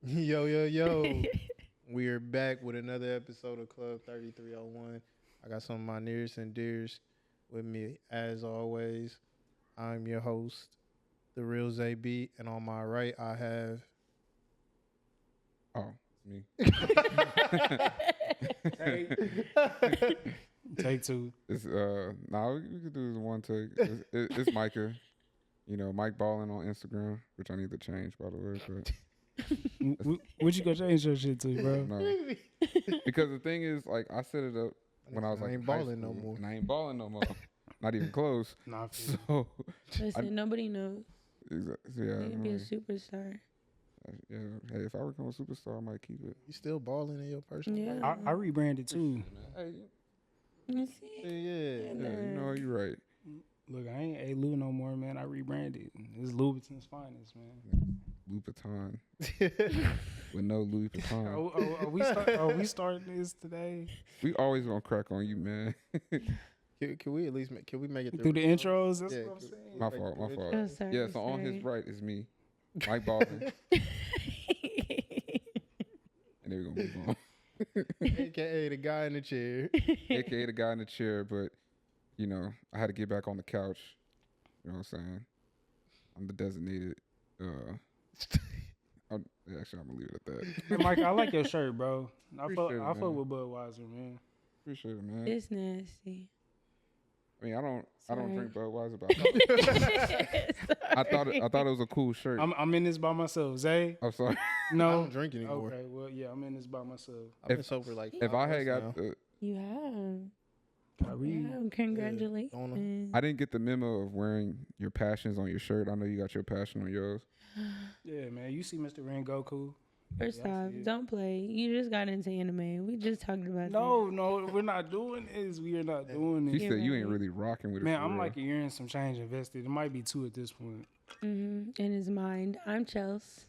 Yo, yo, yo. We are back with another episode of Club 3301. I got some of my nearest and dearest with me, as always. I'm your host, The Real ZB, and on my right, I have. Oh, it's me. Take two. It's we could do this one take. It's Micah. You know, Mike Ballin on Instagram, which I need to change by the way. But What you gonna change your shit to, bro? no, because the thing is, like, I set it up when I was like I ain't in high balling no school, more. and I ain't balling no more. Not even close. Nah, So Listen, nobody knows. yeah, You can be a right. superstar. Yeah. Hey, if I become a superstar, I might keep it. You still balling in your personal Yeah. life? I rebranded too. Hey, You see? Yeah. yeah, you know you're right. Look, I ain't A Lou no more, man. I rebranded. It's Louboutin's finest, man. Louis Vuitton with no Louis Vuitton. Are we starting this today? We always gonna crack on you, man. Can we at least can we make it Through the this? intros? That's Yeah, what I'm can- saying. My fault. Oh, sorry, Yeah, so on his sorry. right is me, Mike Baldwin, and then we're gonna move on. AKA the guy in the chair. AKA the guy in the chair, but you know, I had to get back on the couch. You know what I'm saying? I'm the designated. Actually, I'm gonna leave it at that. Hey, Mike, I like your shirt, bro. I fuck Appreciate it, with man. Budweiser, man. Appreciate it, man. It's nasty. I mean, I don't Sorry. drink Budweiser, but I thought it was a cool shirt. I'm in this by myself. Zay? I'm sorry. I No. don't drink anymore. Okay, well, yeah, I'm in this by myself. I've been If- sober like If 5 I had months now. got the, You have. Kyrie. Yeah, congratulations. I didn't get the memo of wearing your passions on your shirt. I know you got your passion on yours. Yeah, man. You see Mr. Rengoku? First Yeah, I off, see it. don't play. You just got into anime. We just talked about No, we're not doing this. We are not doing She this. said you right. ain't really rocking with it. Man, for I'm real. like a year and some change invested. It might be two at this point. that. In his mind. I'm Chels.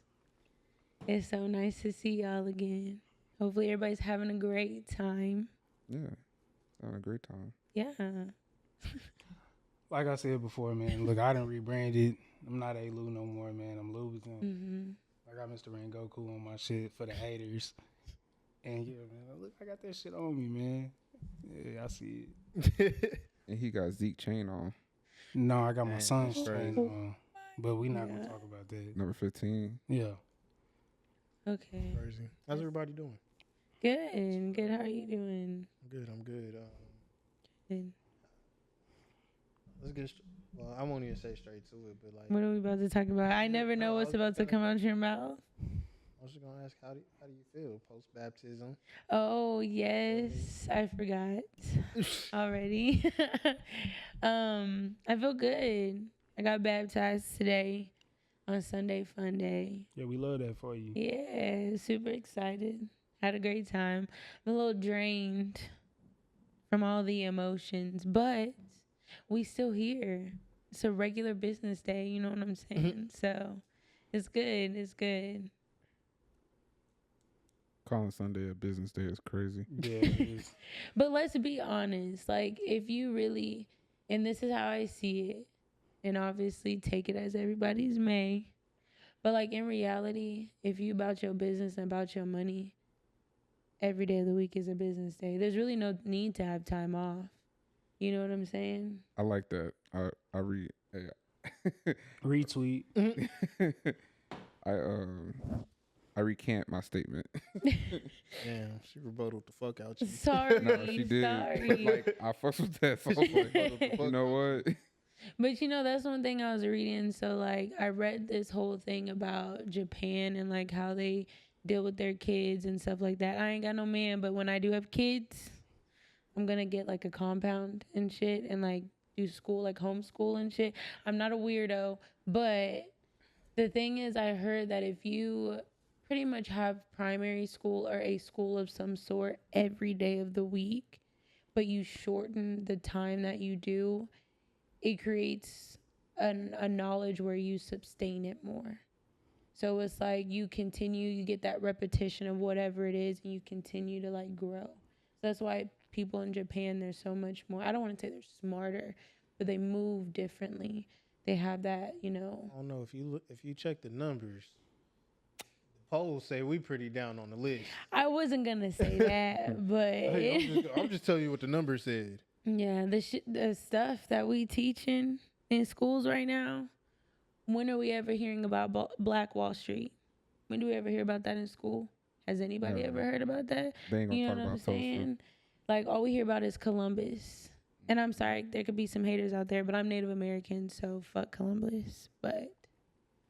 It's so nice to see y'all again. Hopefully everybody's having a great time. Yeah, having a great time. Yeah. Like I said before, man. Look, I done rebranded. I'm not A Lou no more, man. I'm Louboutin. I got Mr. Rengoku on my shit for the haters. And yeah, man. Look, I got that shit on me, man. Yeah, I see it. And he got Zeke chain on, No, I got my Man, son's that's chain crazy. on. But we not Yeah. gonna talk about that. number 15. Yeah. Okay. Crazy. How's everybody doing? Good. Good. How are you doing? I'm good. Good. Let's get. Well, I won't even say straight to it, but like, What are we about to talk about? I never know No, I what's was about to gonna- come out your mouth. I was just gonna ask how do you feel post baptism? Oh yes, I forgot already. I feel good. I got baptized today on Sunday Fun Day. Yeah, we love that for you. Yeah, super excited. Had a great time. I'm a little drained from all the emotions, but we still here. It's a regular business day, you know what I'm saying? So it's good. It's good. Calling Sunday a business day is crazy. Yeah, it is. But let's be honest. Like, if you really, and this is how I see it, and obviously take it as everybody's may, but like in reality, if you about your business and about your money, every day of the week is a business day. There's really no need to have time off. You know what I'm saying? I like that. I read. Retweet. I recant my statement. Damn, she rebutted the fuck out you. Sorry. No, she did. Sorry. Like I fucks with that. So I was like, you know what? But you know, that's one thing I was reading. So like I read this whole thing about Japan and like how they deal with their kids and stuff like that. I ain't got no man, but when I do have kids, I'm gonna get like a compound and shit and like do school, like homeschool and shit. I'm not a weirdo, but the thing is I heard that if you pretty much have primary school or a school of some sort every day of the week, but you shorten the time that you do, it creates a knowledge where you sustain it more. So it's like you get that repetition of whatever it is, and you continue to like grow. So that's why people in Japan, they're so much more, I don't want to say they're smarter, but they move differently. They have that, I don't know if you check the numbers, the polls say we pretty down on the list. I wasn't gonna say that, but Hey, I'm just telling you what the numbers said. yeah, the stuff that we teaching in schools right now. When are we ever hearing about Black Wall Street? When do we ever hear about that in school? Has anybody Never. ever heard about that? They ain't gonna You know talk what I'm about Tulsa. saying? Like all we hear about is Columbus. And I'm sorry, there could be some haters out there, but I'm Native American, so fuck Columbus. But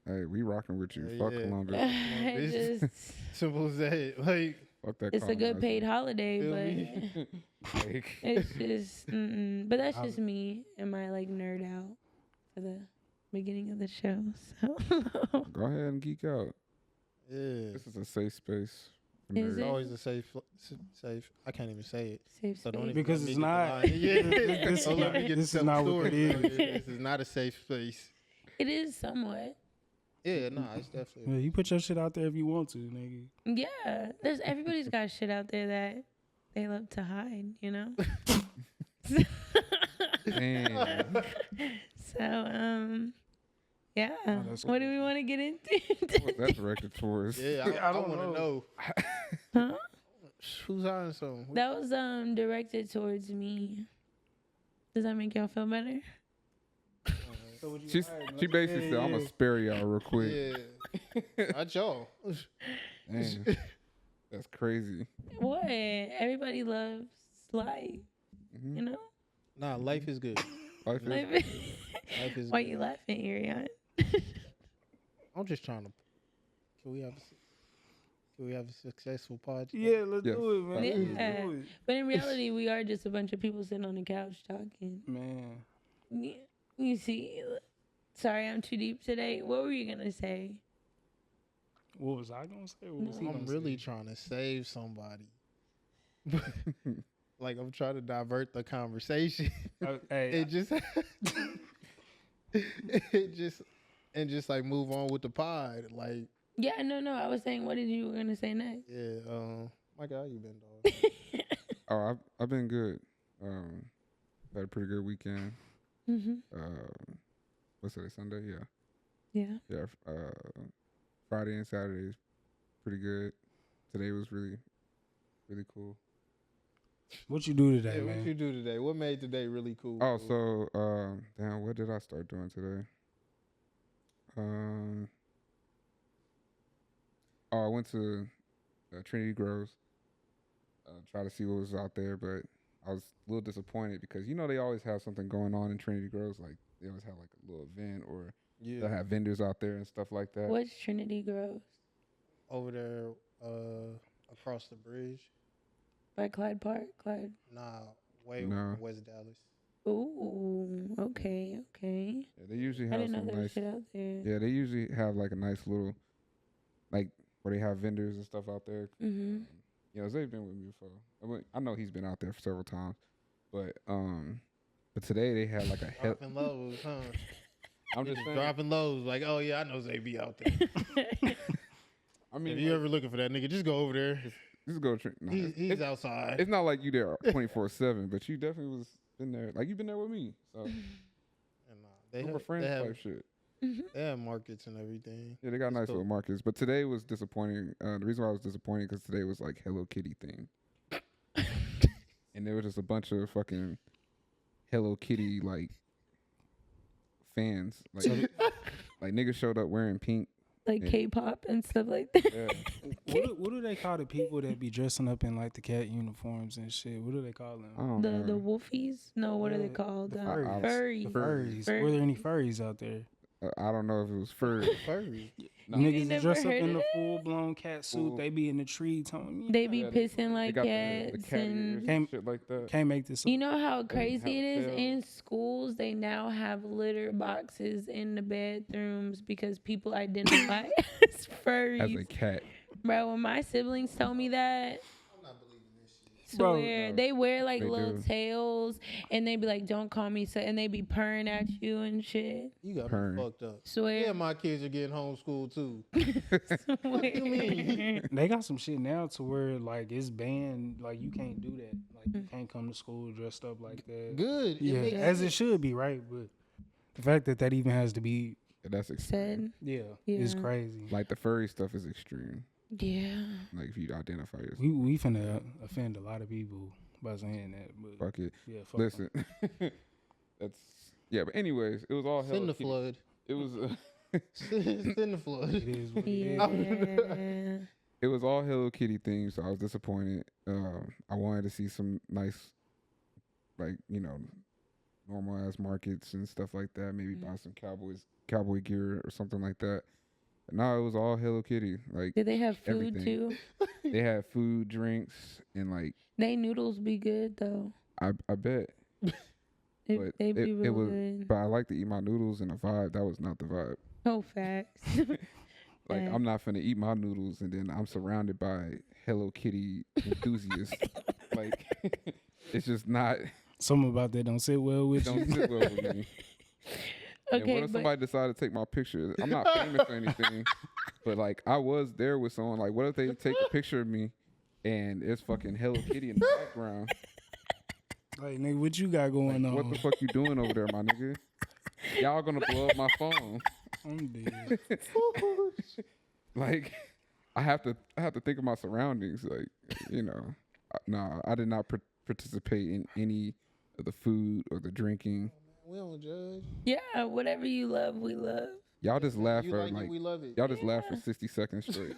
Hey, we rocking with you. Yeah, Fuck yeah. Columbus. it just, Simple as that. Like, Fuck that. it's a good paid holiday, Feel but me? Like, it's just, but that's just me and my like nerd out for the beginning of the show. So go ahead and geek out. yeah. This is a safe space. for Is nerds. It's it? always a safe. I can't even say it. safe So don't space. even Because let me it's get the not. line. Yeah. This Don't let me get this to is tell not the what story. it is. This is not a safe space. It is somewhat. Yeah, no, it's definitely. Yeah, you put your shit out there if you want to, nigga. Yeah, everybody's got shit out there that they love to hide, you know. Damn. So yeah. Oh, that's What do we want to get into? What's that directed towards? Yeah, I I don't want to know Huh? who's on something. That was directed towards me. Does that make y'all feel better? She basically said, "I'm gonna spare y'all real quick." Yeah, not y'all. Damn. That's crazy. What? Everybody loves life, Mhm. you know. Nah, life is good. Life is Life. Life is Why good. you laughing, Ariane? I'm just trying to. Can we have a successful podcast? Yeah, let's Yes. do it, man. Yeah. Let's do it. But in reality, we are just a bunch of people sitting on the couch talking. Man. Yeah, you see, sorry, I'm too deep today. What were you gonna say? What was I gonna say? What was he I'm gonna really say? trying to save somebody. Like I'm trying to divert the conversation. Hey, It just, it just like move on with the pod. Like, Yeah, no. I was saying, what did you were gonna say next? yeah, Michael, how you been, dog? Oh, I've been good. Had a pretty good weekend. Mhm. What's today? Sunday? Yeah. Yeah. Yeah. Friday and Saturday is pretty good. Today was really, really cool. what you do today, Yeah, man? what you do today? What made today really cool? Oh, so damn, what did I start doing today? I went to Trinity Groves. Try to see what was out there, but I was a little disappointed because they always have something going on in Trinity Groves. Like they always have like a little event, or yeah, they'll have vendors out there and stuff like that. What's Trinity Groves? over there, across the bridge. By Clyde Park? Clyde. Nah, way No. over in West Dallas. Ooh, okay. Yeah, they usually I have didn't know some there was nice. shit out there. Yeah, they usually have like a nice little, like where they have vendors and stuff out there. Mhm. They've been with me before. I know he's been out there several times, but today they had like a Dropping lows, huh? I'm just Just saying. dropping lows. Like, oh yeah, I know Zay be out there. I mean, If you ever looking for that nigga, just go over there. just go. No, He's it's, outside. it's not like you there 24/7, but you definitely was been there. Like you've been there with me, so And, they we're have, friends they, have, type shit. they have markets and everything. Yeah, they got It's nice cool. little markets, but today was disappointing. The reason why I was disappointed because today was like Hello Kitty theme, and there was just a bunch of fucking Hello Kitty like fans, like like niggas showed up wearing pink. Like Yeah. K-pop and stuff like that. Yeah, What do they call the people that be dressing up in like the cat uniforms and shit? What do they call them? I don't The know. wolfies? No, what are they Yeah, called? the furries. Furries. The Furries. furries. Were there any furries out there? I don't know if it was furry. Furry. No. You Niggas that never dress up heard in of the that? full blown cat suit. Full- They be in the tree telling me. They be Yeah, pissing they like got cats the cat ears and and shit like that. Can't make this up. you know how They crazy it have is tails. in schools. They now have litter boxes in the bathrooms because people identify as furries. As a cat. Bro, when my siblings told me that, I'm not believing this shit. Bro, swear no, they wear like they little do. tails and they be like, "Don't call me," so and they be purring at you and shit. You got Purring. me fucked up. Swear. Yeah, my kids are getting homeschooled too. Swear. you mean? They got some shit now to where like it's banned. Like you can't do that. Like you can't come to school dressed up like that. Good. Yeah, makes as it sense. should be, right? But the fact that even has to be That's extreme. said. Yeah, Yeah. it's crazy. Like the furry stuff is extreme. Yeah. Like if you identify yourself. We finna offend a lot of people by saying that, but Fuck it. yeah, fuck 'em. Listen, that's But anyways, it was all Send Hello the Kitty. flood. It was Send the flood. It is what it is. Yeah. it was all Hello Kitty themed, so I was disappointed. I wanted to see some nice, like normal ass markets and stuff like that. Maybe buy some cowboy gear or something like that. But no, it was all Hello Kitty. Like Did they have food everything. too? They had food, drinks, and like They noodles be good though. I bet. But They be it real was, good. but I like to eat my noodles in a vibe. That was not the vibe. Oh, facts. Like Facts. I'm not finna eat my noodles and then I'm surrounded by Hello Kitty enthusiasts. Like it's just not. Something about that don't sit well with Don't you. sit well with me. And Okay, what if but somebody decided to take my picture? I'm not famous or anything, but like I was there with someone. Like, what if they take a picture of me and it's fucking Hello Kitty in the background? Like, nigga, what you got going on? What the fuck you doing over there, my nigga? Y'all gonna blow up my phone. I'm dead. Like, I have to think of my surroundings. Like, no, I did not participate in any of the food or the drinking. We don't judge. yeah, whatever you love, we love. Y'all just laugh You for like like it, we love it. y'all just laugh for 60 seconds straight.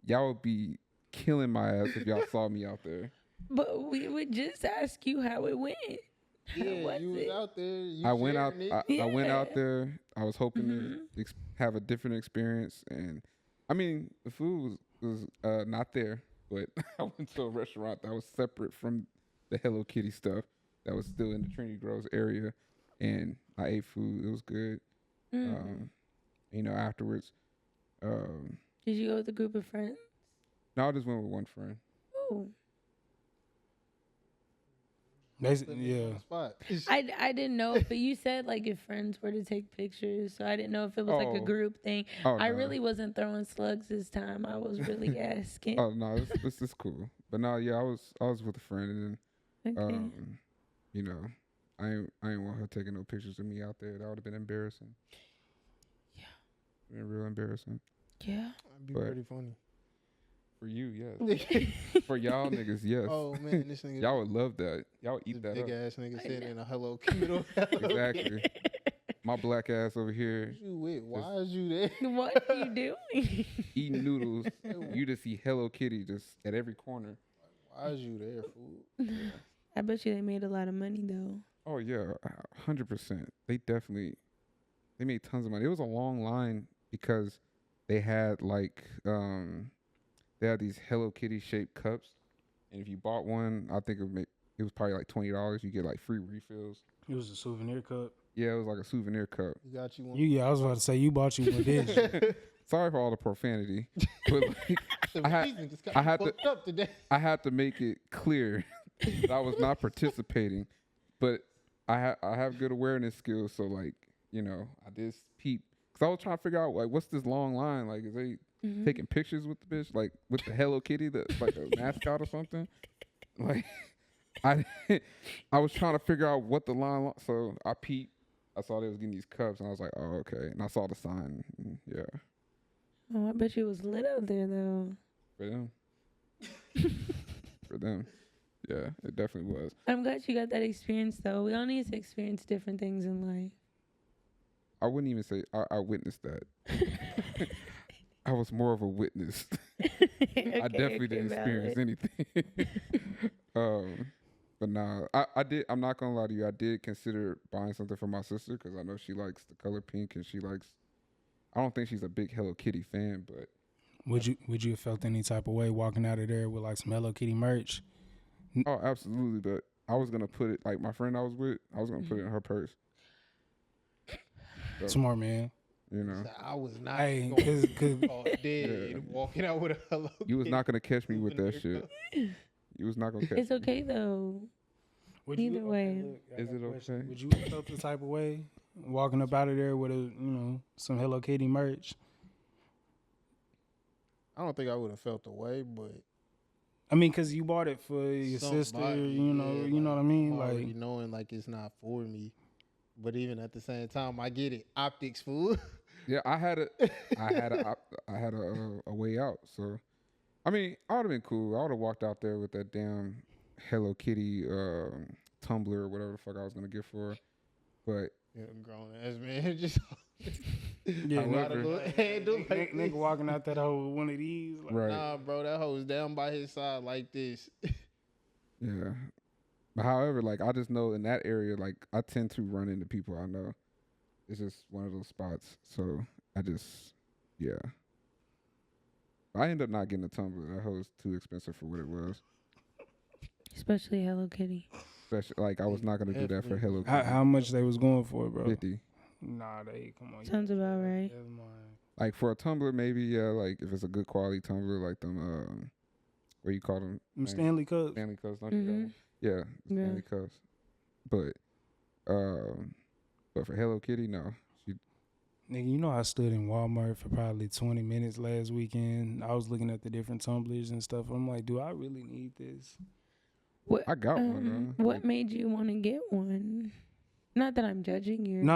Y'all would be killing my ass if y'all saw me out there. But we would just ask you how it went. How Yeah, was you was it? out there. You I went out. sharing it. I went Yeah. out there. I was hoping to have a different experience, and I mean, the food was not there. But I went to a restaurant that was separate from the Hello Kitty stuff. That was still in the Trinity Groves area, and I ate food. It was good. Afterwards, Did you go with a group of friends? no, I just went with one friend. Oh. Basically, Put me on yeah. the spot. I didn't know, but you said like if friends were to take pictures, so I didn't know if it was like a Oh. group thing. Oh, I no. really wasn't throwing slugs this time. I was really asking. Oh no, this is cool. But no, yeah, I was with a friend, and then Okay. I ain't want her taking no pictures of me out there. That would have been embarrassing. Yeah. Been real embarrassing. Yeah. That'd be But- pretty funny. For you, yes. For y'all niggas, yes. Oh man, this nigga. Y'all would love that. Y'all would eat that big up. ass nigga sitting in a Hello Kitty. Exactly. My black ass over here You with? Why is you there? What are you doing? eating noodles. You just see Hello Kitty just at every corner. Why is you there, fool? I bet you they made a lot of money though. Oh yeah, 100%. They made tons of money. It was a long line because they had they had these Hello Kitty shaped cups, and if you bought one, I think it was probably like $20. You get like free refills. It was a souvenir cup. Yeah, it was like a souvenir cup. You got you one. Yeah, I was about to say you bought you one, didn't you? Sorry for all the profanity, but like, The I had- reason just got I had to- fucked up today. I had to make it clear that I was not participating, but I have good awareness skills, so like I did peep because I was trying to figure out like what's this long line, like is they taking pictures with the bitch, like with the Hello Kitty, that's like a mascot or something, like I was trying to figure out what the line, so I peeped. I saw they was getting these cups, and I was like, oh okay, and I saw the sign, and yeah, Oh, I bet you it was lit out there though. for them, for them. Yeah, it definitely was. I'm glad you got that experience though. We all need to experience different things in life. I wouldn't even say I witnessed that. I was more of a witness. I definitely didn't experience anything. But nah, I did. I'm not gonna lie to you. I did consider buying something for my sister because I know she likes the color pink and she likes. I don't think she's a big Hello Kitty fan, but Would you have felt any type of way walking out of there with like some Hello Kitty merch? oh, absolutely. But I was gonna put it like my friend I was with. I was gonna put it in her purse. So, Smart man. I was not Hey, going cause dead Yeah. walking out with a Hello you was Kitty not gonna catch me with that souvenir shit. cup. You was not gonna catch. It's me. okay though. would Either way. look, I Is got it a question. okay? Would you have felt the type of way walking up out of there with some Hello Kitty merch? I don't think I would have felt the way, but I mean, cause you bought it for your sister, somebody, you know yeah, what I mean, I'm already like. knowing like it's not for me. But even at the same time, I get it. Optics, fool. Yeah, I had a way out. So, I mean, I would have been cool. I would have walked out there with that damn Hello Kitty tumbler or whatever the fuck I was gonna get for her. But Yeah, grown ass man. Just Yeah, However- nigga walking out that hole with one of these. Like, right, nah, bro, that hoe was down by his side like this. yeah. But however, like I just know in that area, like I tend to run into people I know. It's just one of those spots. So I just, yeah. I end up not getting a tumbler. That hoe was too expensive for what it was. Especially Hello Kitty. Especially, like I was not gonna do that for Hello Kitty. how much they was going for, bro? 50. Nah, they come on. Sounds about right. Never mind. Like for a tumbler, maybe yeah. Like if it's a good quality tumbler, like them, what you call them? Them Stanley Cups. Stanley cups, don't you? Mhm. Yeah, the Yeah. Stanley cups. But for Hello Kitty, no. She Nigga, you know I stood in Walmart for probably 20 minutes last weekend. I was looking at the different tumblers and stuff. I'm like, do I really need this? What? I got one. Though. What made you want to get one? Not that I'm judging you. No.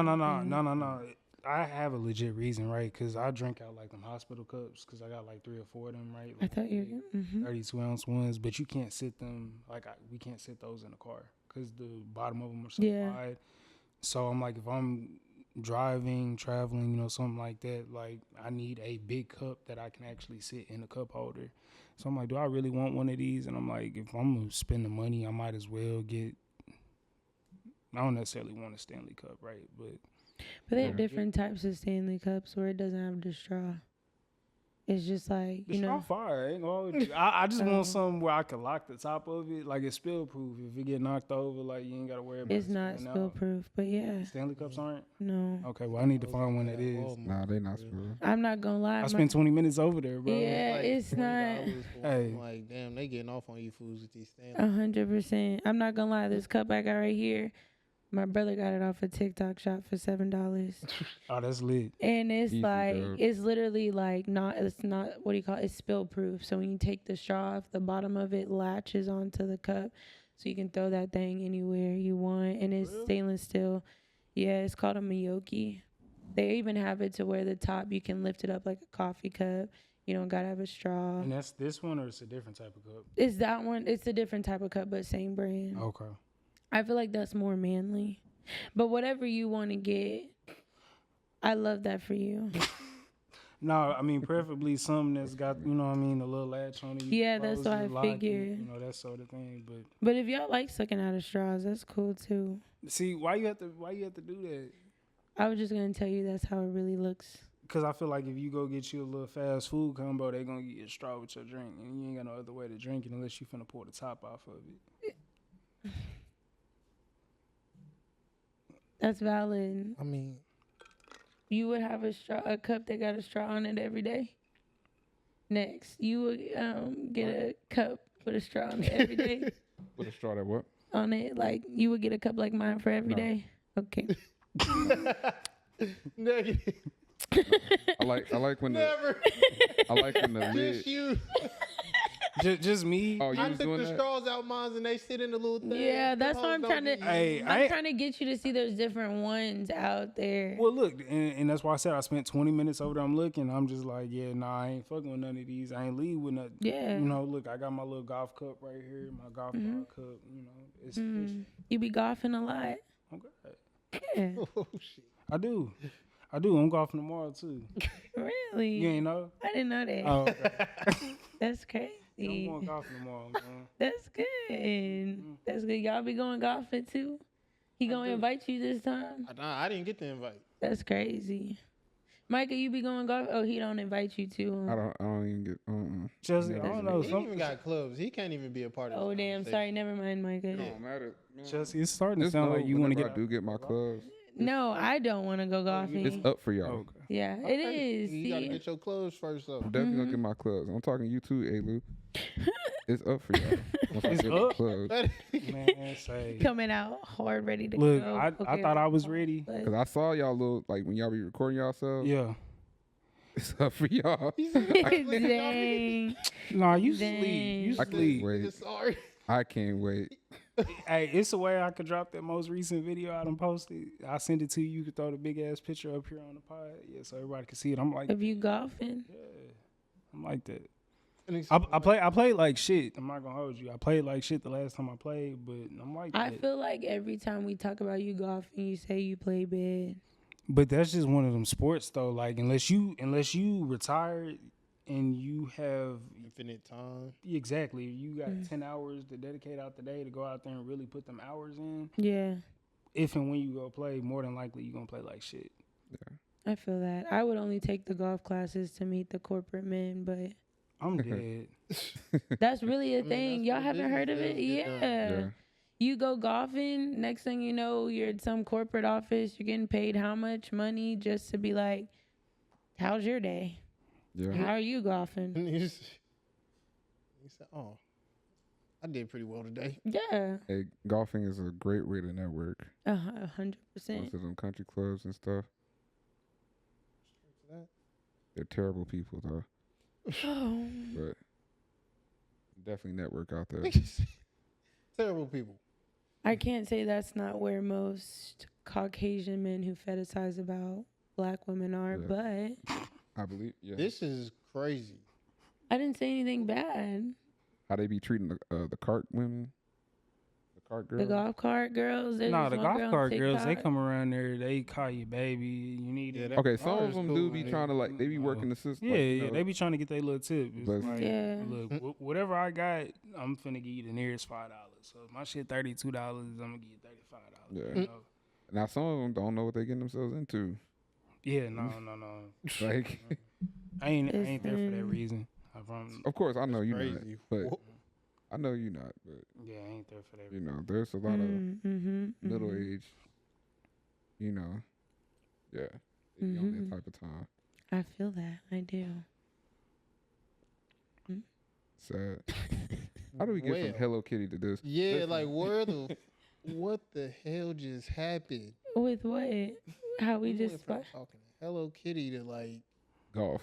I have a legit reason, right? Because I drink out like them hospital cups because I got like 3 or 4 of them, right? I Like thought you were. 32-ounce ones, but you can't sit them, we can't sit those in the car because the bottom of them are so Yeah. wide. So I'm like, if I'm driving, traveling, you know, something like that, like I need a big cup that I can actually sit in the cup holder. So I'm like, do I really want one of these? And I'm like, if I'm going to spend the money, I might as well get, I don't necessarily want a Stanley Cup, right? But they have different types of Stanley cups where it doesn't have the straw. It's just like, the you straw know. fire. I ain't gonna hold you. I just want something where I can lock the top of it. Like it's spill proof. If it get knocked over, like you ain't gotta worry about It's it not spilling spill out. proof, but yeah. Stanley Cups aren't? No. Okay, well I need to find one that is. Nah, they not spilling. I'm not going to lie. I spent 20 minutes over there, bro. Yeah, Like it's not. $20 for Hey. one. Like, damn, they getting off on you fools with these things. 100%. I'm not going to lie. This cup I got right here, my brother got it off a TikTok shop for $7. Oh, that's lit. And it's Easy, like, dog. it's literally like it's not, what do you call it? It's spill proof. So when you take the straw off, the bottom of it latches onto the cup. So you can throw that thing anywhere you want. And it's stainless steel. Yeah, it's called a Miyoki. They even have it to where the top, you can lift it up like a coffee cup. You don't got to have a straw. And that's this one or it's a different type of cup? It's that one. It's a different type of cup, but same brand. Okay. I feel like that's more manly. But whatever you want to get, I love that for you. No, I mean preferably something that's got, you know what I mean, a little latch on it. You Yeah, can that's close what it, I lock it, figured. You know, that sort of thing. But But if y'all like sucking out of straws, that's cool too. see, why you have to do that? I was just gonna tell you that's how it really looks. Because I feel like if you go get you a little fast food combo, they going to get you a straw with your drink. And you ain't got no other way to drink it unless you finna pour the top off of it. That's valid. I mean, You would have a cup that got a straw on it every day. Next, you would get a cup with a straw on it every day. With a straw that what? On it, like you would get a cup like mine for every No. day. Okay. negative. I like when the Never. I like when the Just lid. you. Just me. Oh, you I was took doing the that? straws out mine and they sit in the little thing. Yeah, that's Them what I'm hoes trying don't to. be- Hey, I'm trying to get you to see there's different ones out there. Well, look, and that's why I said I spent 20 minutes over there. I'm looking. I'm just like, yeah, nah, I ain't fucking with none of these. I ain't leave with nothing. Yeah. You know, look, I got my little golf cup right here, my golf ball cup. You know, it's sufficient. You be golfing a lot. Okay. Yeah. Oh shit. I do. I'm golfing tomorrow too. Really? You ain't know? I didn't know that. Oh, okay. That's crazy. Yeah, I'm going golfing tomorrow, man. That's good. That's good. Y'all be going golfing too? He gonna invite you this time? I didn't get the invite. That's crazy. Micah, you be going golf? Oh, he don't invite you to. I don't even get. Chelsea, I don't know. He ain't even got clubs. He can't even be a part of Oh this damn! conversation. Sorry, never mind, Micah. It don't matter. Man. Chelsea, it's starting to Just sound know like you want to whenever get. I do get my clubs. No, I don't want to go golfing. It's up for y'all. Okay. Yeah, it Okay. is. You gotta See? get your clubs first, though. I'm definitely gonna get my clubs. I'm talking you too, Alu. It's up for y'all. Once I It's get my up? clubs. Man, say. Coming out hard, ready to Look, go. I Okay, thought I was ready. but- Cause I saw y'all little like when y'all be recording yourselves. Yeah. It's up for y'all. Dang. Nah, you Dang. sleep. You I can't sleep. wait. Sorry. I can't wait. Hey, it's a way I could drop that most recent video I done posted. I send it to you. You could throw the big ass picture up here on the pod, yeah, so everybody can see it. I'm like, Of you golfing? yeah, I'm like that. And he's I played like shit. I'm not gonna hold you. I played like shit the last time I played, but I'm like I that. feel like every time we talk about you golfing, you say you play bad. But that's just one of them sports though. Like unless you retired and you have infinite time. exactly, you got 10 hours to dedicate out the day to go out there and really put them hours in. Yeah, If and when you go play, more than likely you're gonna play like shit. I feel that. I would only take the golf classes to meet the corporate men, but I'm dead. that's really a I mean, thing. that's Y'all what haven't heard of business it? is, get done. Yeah. You go golfing, next thing you know, you're at some corporate office, you're getting paid how much money just to be like, how's your day? Yeah. How are you golfing? And he said, "Oh, I did pretty well today." Yeah, Hey, golfing is a great way to network. 100%. Most of them country clubs and stuff. They're terrible people though, Oh. but definitely network out there. Terrible people. I can't say that's not where most Caucasian men who fetishize about black women are, Yeah. but I believe. Yeah. This is crazy. I didn't say anything bad. How they be treating the cart women, the cart girls. The golf cart girls. there's Nah, this the one golf girl on cart girls, they TikTok. come around there, they call you baby. You need Yeah, it. that- Okay, some ours of them cool, do be man. trying to like they be working the system. Yeah, like, yeah, they be trying to get their little tip. It's But- like, Yeah. look, whatever I got, I'm finna give you the nearest $5. So if my shit $32, I'm gonna give you $35. Yeah. You know? Now some of them don't know what they getting themselves into. Yeah, no. Like, I ain't there for that Listen. reason. of course I know That's you're not, crazy. but Wha- I know you're not. But Yeah, I ain't there for that you reason. know, there's a lot of Mm-hmm, middle age. You know, yeah, they be on Mhm. that type of time. I feel that. I do. Sad. How do we get from Well, Hello Kitty to this? Yeah, Listen. like what the hell just happened? With what? How we went just from spo- talking Hello Kitty to like Golf.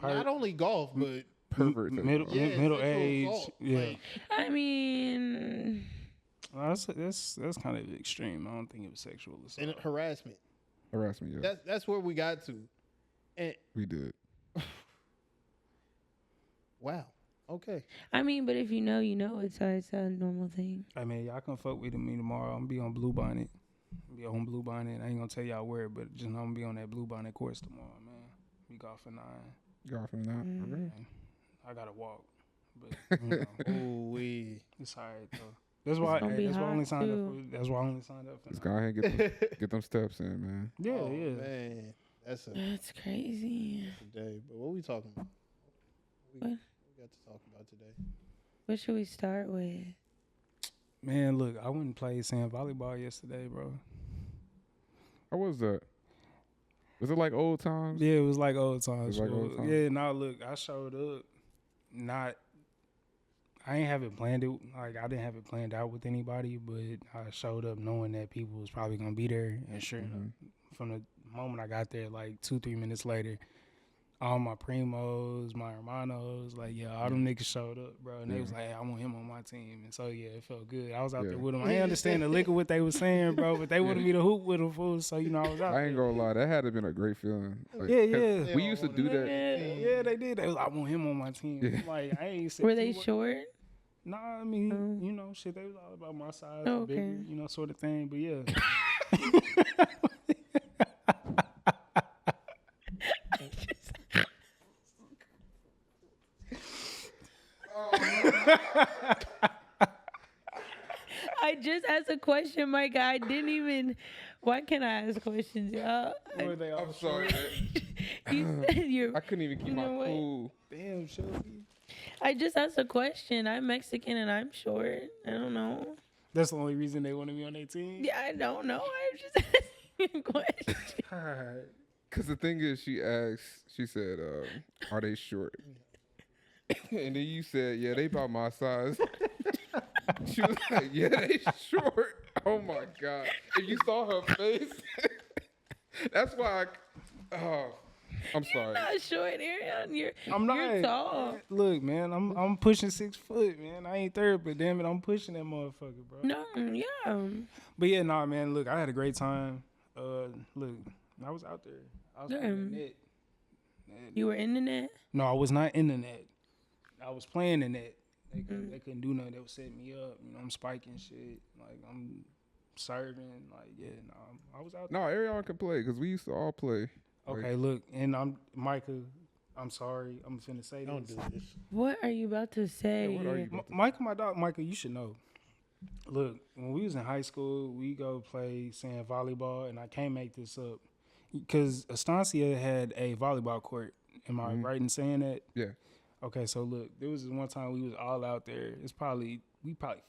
not only golf, but Pervert. Middle yeah, middle sexual age. assault. Yeah, Like, I mean, that's kind of extreme. I don't think it was sexual assault. and harassment. Harassment. Yeah, That's where we got to. And we did. wow. Okay. but if you know, you know. It's a normal thing. Hey man, y'all can fuck with me tomorrow. I'm gonna be on Blue Bonnet. Be on Blue Bonnet. I ain't gonna tell y'all where, but just know I'm gonna be on that Blue Bonnet course tomorrow, man. We golf for 9. Golfing now. Mm. Okay. And I gotta walk, but you know, Ooh wee. it's alright though. That's why. gonna be That's why I only hot, signed up. too. That's why I only signed up for. Let's 9. go ahead and get them steps in, man. Yeah, Oh, yeah. Man, that's a That's crazy. day. But what we talking about? What? We got to talk about today. What should we start with? Man, look, I went and played sand volleyball yesterday, bro. How was that? Was it like old times? Yeah, it was like old times. It was like bro. old times. Yeah, no, look, I showed up. I ain't have it planned. Like I didn't have it planned out with anybody, but I showed up knowing that people was probably gonna be there. And sure enough, from the moment I got there, like 2-3 minutes later, all my primos, my hermanos, like all them niggas showed up, bro. And they was like, hey, I want him on my team. And so it felt good. I was out there with them. I ain't understand the lick of what they was saying, bro, but they wanted me to hoop with them fools. So I was out I ain't gonna lie, that had to been a great feeling. Like, Yeah, 'cause yeah. We used to do that. Yeah, they did. They was like, I want him on my team. Yeah. I'm like, I ain't said Were they too short? Nah, I mean, Oh. shit, they was all about my size, Oh, bigger, okay. sort of thing. But yeah. I just asked a question, Mike. I didn't even. Why can't I ask questions, y'all? Were they all I'm sorry, man. You said you're. I couldn't even keep You my know what? cool. Damn, Shelby. I just asked a question. I'm Mexican and I'm short. I don't know. That's the only reason they wanted me on their team. Yeah, I don't know. I'm just asking a question. Alright. Cause the thing is, she said, "Are they short?" And then you said, "Yeah, they about my size." She was like, "Yeah, they short." Oh my god! If you saw her face, that's why. I'm sorry. Not short, Arion. You're not. tall. Look, man, I'm pushing 6 foot, man. I ain't third, but damn it, I'm pushing that motherfucker, bro. No, yeah. But yeah, nah, man. Look, I had a great time. Look, I was out there. I was playing the net. You were in the net? No, I was not in the net. I was playing the net. They couldn't do nothing. They would set me up. You know, I'm spiking shit. Like, I'm serving. Like, yeah, no, I was out there. No, Arion can play because we used to all play. Okay, look, and I'm Micah. I'm sorry. I'm finna say Don't this. do this. What are you about to say? Yeah, what are you about to Micah, my dog, Micah, you should know. Look, when we was in high school, we go play sand volleyball, and I can't make this up because Estancia had a volleyball court. Am I right in saying that? Yeah. Okay, so look, there was this one time we was all out there. It's probably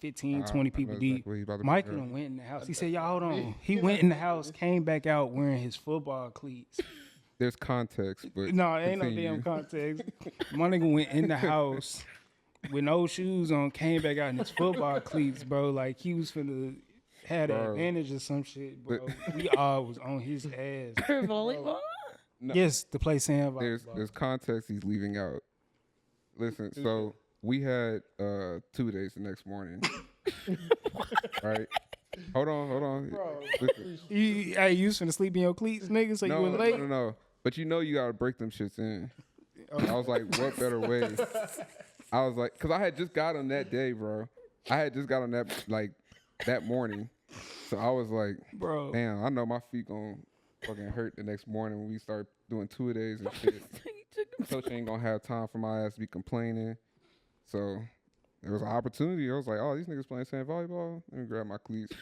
15, 20 people deep. Michael went in the house. He said, y'all, hold on. He went in the house, came back out wearing his football cleats. There's context, but no, it ain't no damn context. My nigga went in the house with no shoes on, came back out in his football cleats, bro. Like, he was finna had an advantage or some shit, bro. We all was on his ass. For volleyball? No. Yes, to play sand volleyball. There's context he's leaving out. Listen, so we had 2 days the next morning. Right? Hold on. Bro, you was finna sleep in your cleats, nigga, so you were late? No. But you know you gotta break them shits in. I was like, what better way? I was like, because I had just got on that day, bro. I had just got on that morning. So I was like, bro, damn, I know my feet gonna fucking hurt the next morning when we start doing 2 days and shit. Coach ain't gonna have time for my ass to be complaining. So there was an opportunity. I was like, oh, these niggas playing sand volleyball. Let me grab my cleats.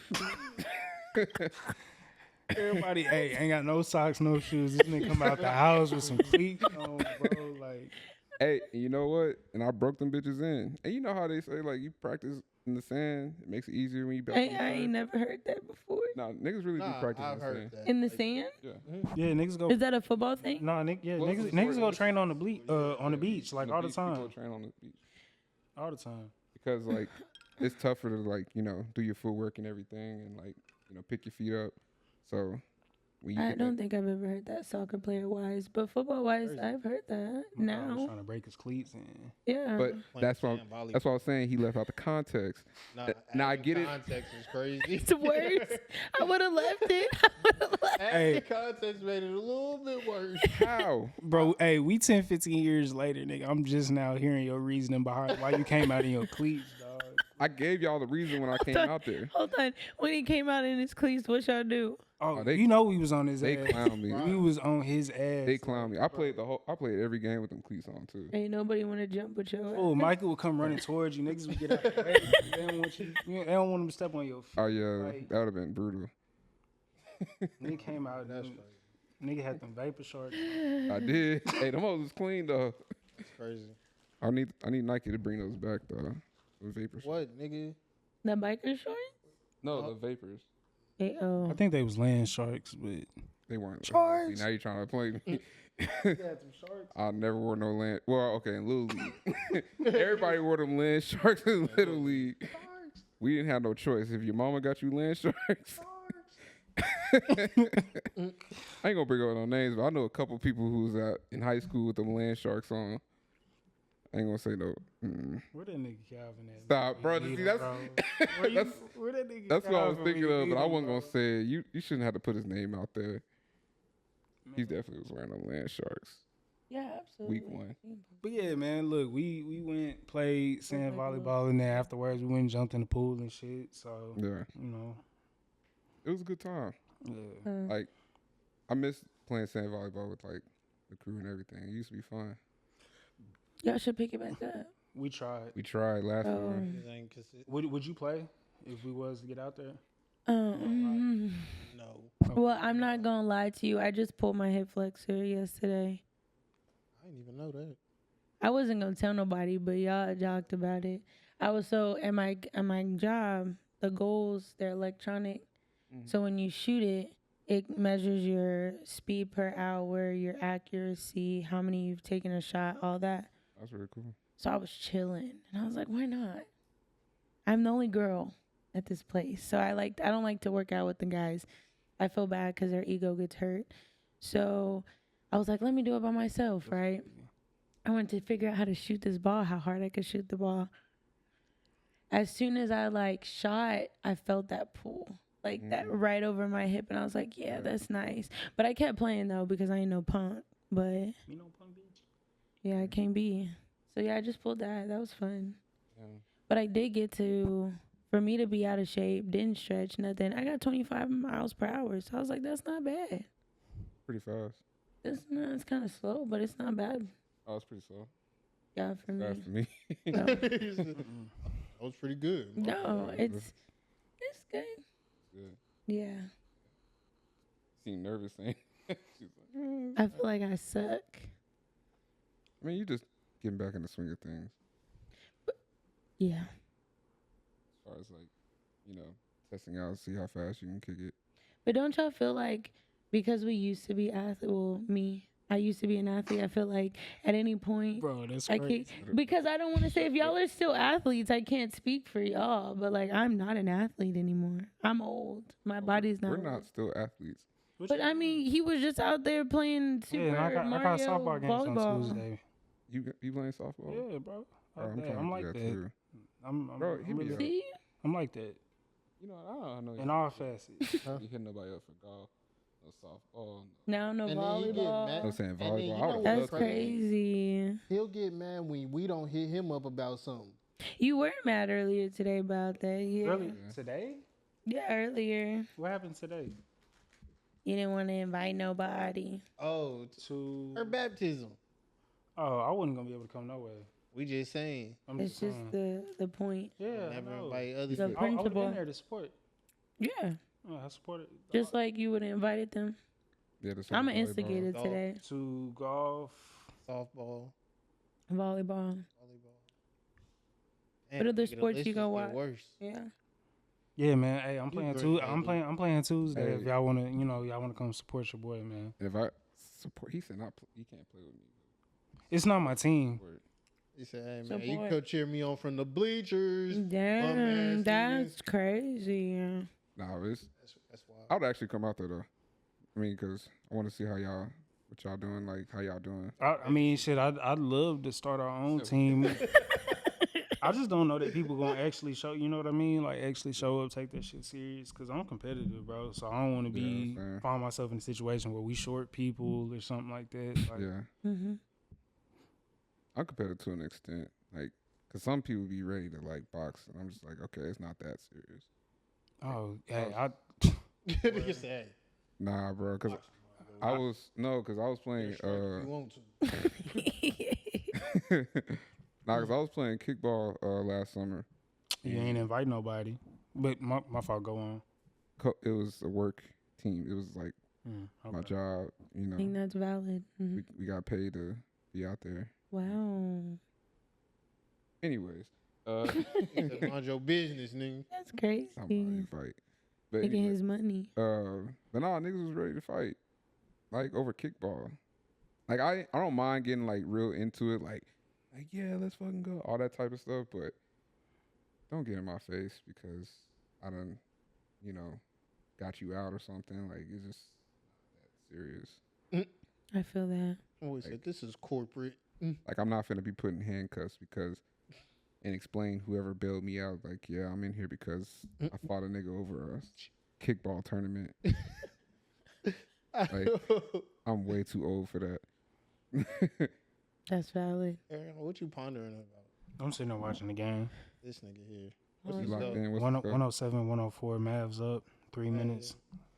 Everybody, hey, ain't got no socks, no shoes. This nigga come out the house with some cleats on, bro. Like, hey, you know what? And I broke them bitches in. And you know how they say, like, you practice in the sand, it makes it easier when you back. I ain't never heard that before. No, niggas really do practice in the sand. That. In the sand? Yeah. Yeah, niggas go. Is that a football thing? No, niggas go train on the beach like all the time. People train on the beach all the time because like it's tougher to like do your footwork and everything and like pick your feet up. So I don't think I've ever heard that soccer player wise, but football wise, I've heard that. Now I was trying to break his cleats and yeah, but that's what I was saying. He left out the context. Now I get it. Context is crazy. It's worse. I would have left it. The context made it a little bit worse. How, bro? Hey, we 10, 15 years later, nigga. I'm just now hearing your reasoning behind why you came out in your cleats, dog. I gave y'all the reason when I came out there. Hold on. When he came out in his cleats, what y'all do? Oh, we was on his ass. They clowned me. We was on his ass. They clowned me. I played every game with them cleats on too. Ain't nobody want to jump with your ass. Oh, Michael would come running towards you. Niggas would get out the way. They don't want you. They don't want him to step on your feet. Oh yeah, that would have been brutal. Nigga came out. That's crazy. Nigga had them vapor shorts. I did. Hey, them hoes was clean though. That's crazy. I need Nike to bring those back though. The vapors. What, nigga? The biker shorts? No, the vapors. I think they was land sharks, but they weren't. Sharks. See, now you trying to play me. They had some sharks. I never wore no land. Well, okay, in Little League, everybody wore them land sharks in Little League. We didn't have no choice. If your mama got you land sharks. I ain't gonna bring up no names, but I know a couple people who was out in high school with them land sharks on. I ain't gonna say no. Where that nigga Calvin at? Stop, bro. See, that's where that nigga that's what I was Calvin thinking when of, you but I beat wasn't him, gonna say it. You shouldn't have to put his name out there. Man. He definitely was wearing them land sharks. Yeah, absolutely. Week 1. But yeah, man, look, we went played sand volleyball, and then afterwards we went and jumped in the pool and shit. So Yeah, it was a good time. Yeah. Like I miss playing sand volleyball with like the crew and everything. It used to be fun. Y'all should pick it back up. We tried. We tried last summer. Would you play if we was to get out there? No. Well, I'm not gonna lie to you. I just pulled my hip flexor yesterday. I didn't even know that. I wasn't gonna tell nobody, but y'all joked about it. I was at my job. The goals, they're electronic, so when you shoot it, it measures your speed per hour, your accuracy, how many you've taken a shot, all that. That's really cool. So I was chilling, and I was like, why not? I'm the only girl at this place, so I don't like to work out with the guys. I feel bad because their ego gets hurt. So I was like, let me do it by myself, right? I wanted to figure out how to shoot this ball, how hard I could shoot the ball. As soon as I like shot, I felt that pull, like that right over my hip, and I was like, yeah, that's nice. But I kept playing though because I ain't no punk. But You know, punk bitch. yeah, I can't be. So yeah, I just pulled that. That was fun. Yeah. But I did get to, for me to be out of shape, didn't stretch nothing. I got 25 miles per hour, so I was like, that's not bad. Pretty fast. It's kind of slow, but it's not bad. Oh, it's pretty slow. Yeah, for me. Fast for me. No, That was pretty good. no, it's good. Good. Yeah, Seemed nervous saying. She's like, I feel like I suck. I mean, you just getting back in the swing of things. Yeah. As far as like, you know, testing out, see how fast you can kick it. But don't y'all feel like because we used to be athletes, well, I used to be an athlete, I feel like at any point Bro, that's I crazy. can't, because I don't want to say if y'all are still athletes, I can't speak for y'all, but like I'm not an athlete anymore. I'm old. My body's not We're old. not still athletes. But I mean, he was just out there playing Super Yeah, and I Mario got softball games volleyball. on Tuesday. You playing softball? Yeah, bro. Bro, I'm Like that. trying I'm to like do that that. too. I'm Bro, hit me really, up. See? I'm like that You know, I know. in all facets. You hitting nobody up for golf, no softball. No And then you get volleyball. mad. I'm saying And then volleyball. you I know would've That's loved that. crazy. He'll get mad when we don't hit him up about something. You were mad earlier today about that. Yeah. Really? Yeah. Today? Yeah, earlier. What happened today? You didn't want to invite nobody. Oh, To her baptism. Oh, I wasn't gonna be able to come no way. We just saying. I'm It's just the point. yeah. Never I know. invite others. The I would have principle. been there to support. Yeah. I supported. Just like you would have invited them. Yeah, the I'm summer an volleyball. instigator Golf. today. To golf. Softball, Volleyball. volleyball. What other nigga, the sports list you just gonna get watch? Worse. Yeah. Yeah, man. Hey, I'm You playing great, I'm baby. playing Tuesday. Hey. If y'all wanna, y'all wanna come support your boy, man. If I support, he said not. You can't play with me. It's not my team. Support. He said, "Hey man, Support. you can come cheer me on from the bleachers." Damn, Bum-ass that's crazy. Nah, That's wild. I would actually come out there though. I mean, cause I want to see what y'all doing, like how y'all doing. I mean, shit. I'd love to start our own team. I just don't know that people gonna actually show. You know what I mean? Like actually show up, take that shit serious. Cause I'm competitive, bro. So I don't want to Yeah, fair. find myself in a situation where we short people or something like that. Like, Yeah, Mm-hmm. I'm competitive to an extent, like, cause some people be ready to like box, and I'm just like, okay, it's not that serious. Oh, hey, I Nigga said, Nah, bro, cause I was playing. "If you want to." Nah, cause I was playing kickball last summer. you ain't invite nobody. But my fault. Go on. It was a work team. It was like my Okay. job. You I think know, that's valid. Mhm. we got paid to be out there. Wow. Anyways, He said, "Mind your business, nigga." That's crazy. somebody fight. But Making anyway, his money. but nah, niggas was ready to fight, like over kickball. Like I don't mind getting like real into it, like yeah, let's fucking go, all that type of stuff. But don't get in my face because I done, got you out or something. Like it's just not that serious. I feel that. Always said, "This is corporate." Like I'm not finna be put in handcuffs and explain whoever bailed me out. Like yeah, I'm in here because I fought a nigga over a kickball tournament. Like, I'm way too old for that. That's valid. Aaron, what you pondering about? I'm sitting there watching the game. This nigga here. You What's locked up? in? What's 107, 104. Mavs up. 3 Hey. minutes.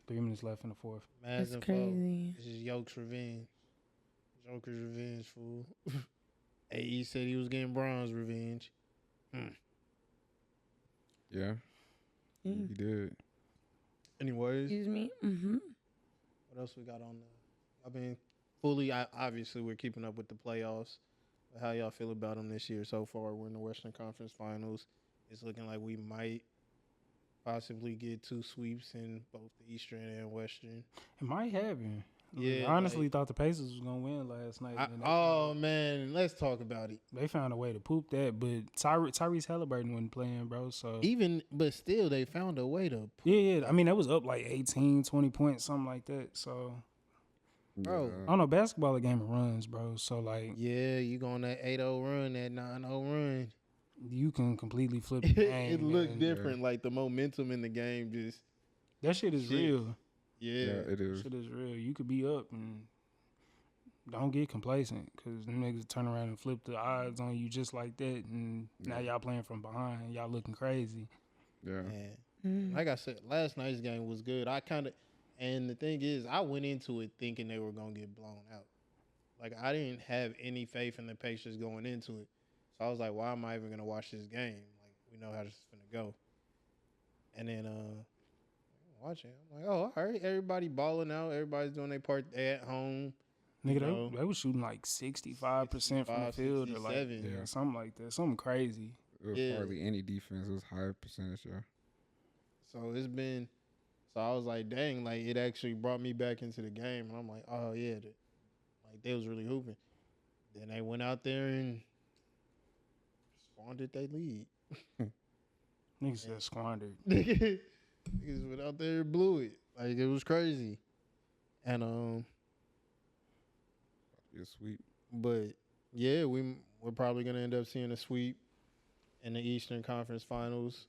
3 minutes left in the fourth. Mavs That's and foe. crazy. This is Yoke's revenge. Joker's revenge, fool. AE said he was getting Braun's revenge. Yeah, Mm. he did. Anyways, Excuse me. Mm-hmm. what else we got on the? I mean, fully. Obviously, we're keeping up with the playoffs. But how y'all feel about them this year so far? We're in the Western Conference Finals. It's looking like we might possibly get 2 sweeps in both the Eastern and Western. It might happen. Yeah, I honestly like- thought the Pacers was gonna win last night. and Oh man, let's talk about it. they found a way to poop that, but Tyrese Halliburton wasn't playing, bro. So But still, they found a way to. yeah. I mean, that was up like 18, 20 points, something like that. So Bro. Yeah. I don't know. Basketball a game of runs, bro. So like, Yeah, you go on that 8-0 run, that 9-0 run. you can completely flip the game. It looked and different. Like the momentum in the game just That shit is shit. real. Yeah. It is. Shit is real. You could be up and don't get complacent because them niggas turn around and flip the odds on you just like that, and now y'all playing from behind. Y'all looking crazy. Yeah. Man. Like I said, last night's game was good. And the thing is, I went into it thinking they were gonna get blown out. Like I didn't have any faith in the Pacers going into it, so I was like, why am I even gonna watch this game? Like we know how this is gonna go. And then watching, I'm like, oh, all right, everybody balling out, everybody's doing their part at home. Nigga, they was shooting like 65% from the field or like something like that. Something crazy. It was hardly any defense. It was high percentage, yeah. So I was like, dang, like it actually brought me back into the game. And I'm like, oh yeah, like they was really hooping. Then they went out there and squandered their lead. Niggas said squandered. Niggas went out there and blew it. Like it was crazy. And Be a sweep. but yeah, we're probably gonna end up seeing a sweep in the Eastern Conference Finals.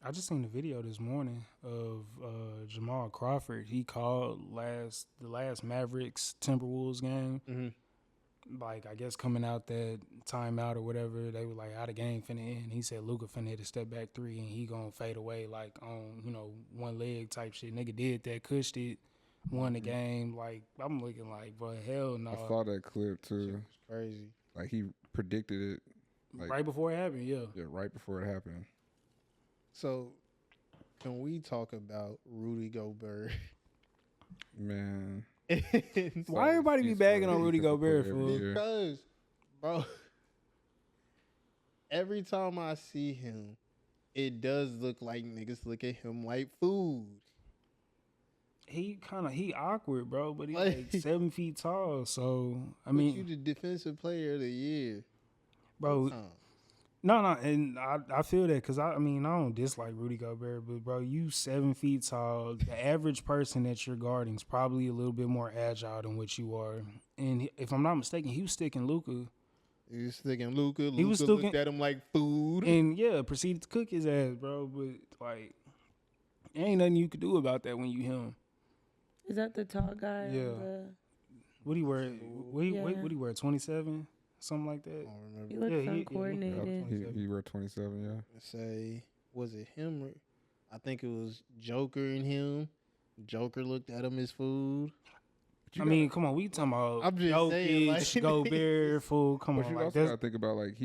I just seen the video this morning of Jamal Crawford. He called the last Mavericks Timberwolves game. Mm-hmm. Like I guess coming out that timeout or whatever, they were like how the game finna end. He said Luka finna hit a step back three and he gonna fade away like on one leg type shit. Nigga did that, cushed it, won the game. Like I'm looking like, bro, hell no. I saw that clip too. It's crazy. Like he predicted it. Like, right before it happened, yeah. Yeah, right before it happened. So, can we talk about Rudy Gobert? Man. Why everybody be bagging on Rudy Gobert for? Because, bro, every time I see him, it does look like niggas look at him like food. He awkward, bro, but he like 7 feet tall. So I mean, you the defensive player of the year, bro. No, and I feel that because I don't dislike Rudy Gobert, but bro, you 7 feet tall. The average person that you're guarding is probably a little bit more agile than what you are. And if I'm not mistaken, he was sticking Luka. He was sticking Luka. He was looked at him like food, and proceeded to cook his ass, bro. But like, ain't nothing you could do about that when you him. Is that the tall guy? Yeah. What do you wear? What do you wear? 27. Something like that. I don't remember. He looks uncoordinated. He wore 27, yeah. Say, was it him? Or, I think it was Joker and him. Joker looked at him as food. I mean, come on, we talking about I'm just saying, like, Gobert, fool. Come but on, you like, also gotta think about like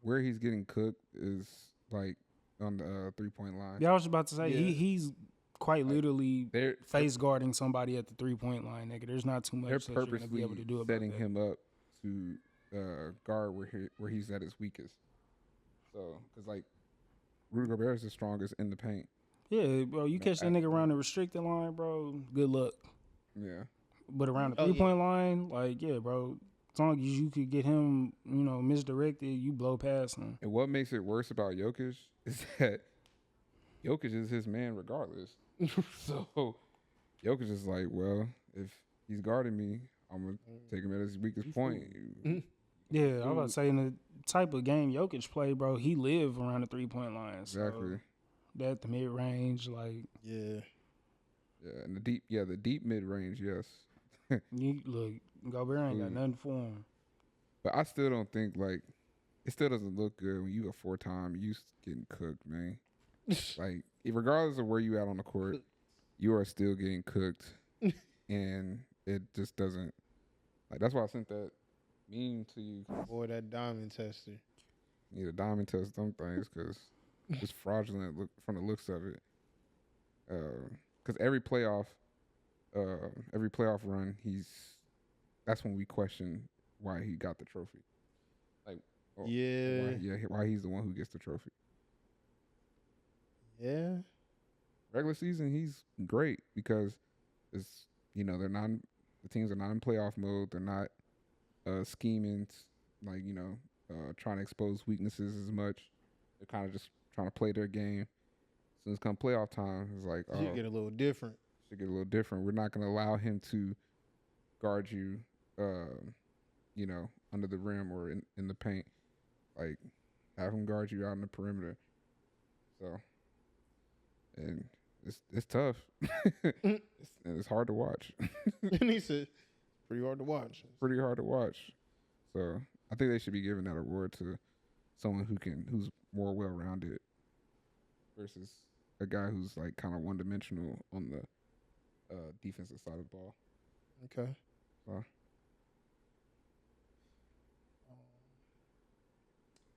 where he's getting cooked is like on the 3-point line. Yeah, I was about to say he's quite literally They're face guarding somebody at the 3-point line, nigga. There's not too much they're that you're gonna purposely be able to do about setting that. him up to guard where he's at his weakest. So, because like Rudy Gobert is the strongest in the paint. Yeah, bro, you catch that nigga around the restricted line, bro. Good luck. Yeah, but around the 3-point line, like bro. As long as you could get him, misdirected, you blow past him. And what makes it worse about Jokic is that Jokic is his man regardless. So Jokic is like, well, if he's guarding me, I'm gonna take him at his weakest point. Yeah, I was about to say in the type of game Jokic play, bro, he live around the 3-point line. Exactly. So that the mid range, like yeah, and the deep mid range, yes. you look, Gobert ain't got nothing for him. But I still don't think like it still doesn't look good when you a 4-time you getting cooked, man. Like regardless of where you at on the court, you are still getting cooked, and it just doesn't. Like that's why I sent that meme to you. Boy, that diamond tester. You need a diamond test them things because it's fraudulent from the looks of it. Because every playoff run, that's when we question why he got the trophy. Like, why he's the one who gets the trophy. Yeah. Regular season, he's great because it's the teams are not in playoff mode. They're not scheming, like trying to expose weaknesses as much. They're kind of just trying to play their game. As soon as come playoff time, it's like Should get a little different. We're not going to allow him to guard you, you know, under the rim or in the paint. Like, have him guard you out in the perimeter. So, and it's tough. It's hard to watch. And he said, pretty hard to watch. Pretty hard to watch. So I think they should be giving that award to someone who's more well rounded versus a guy who's like kind of one dimensional on the defensive side of the ball. Okay.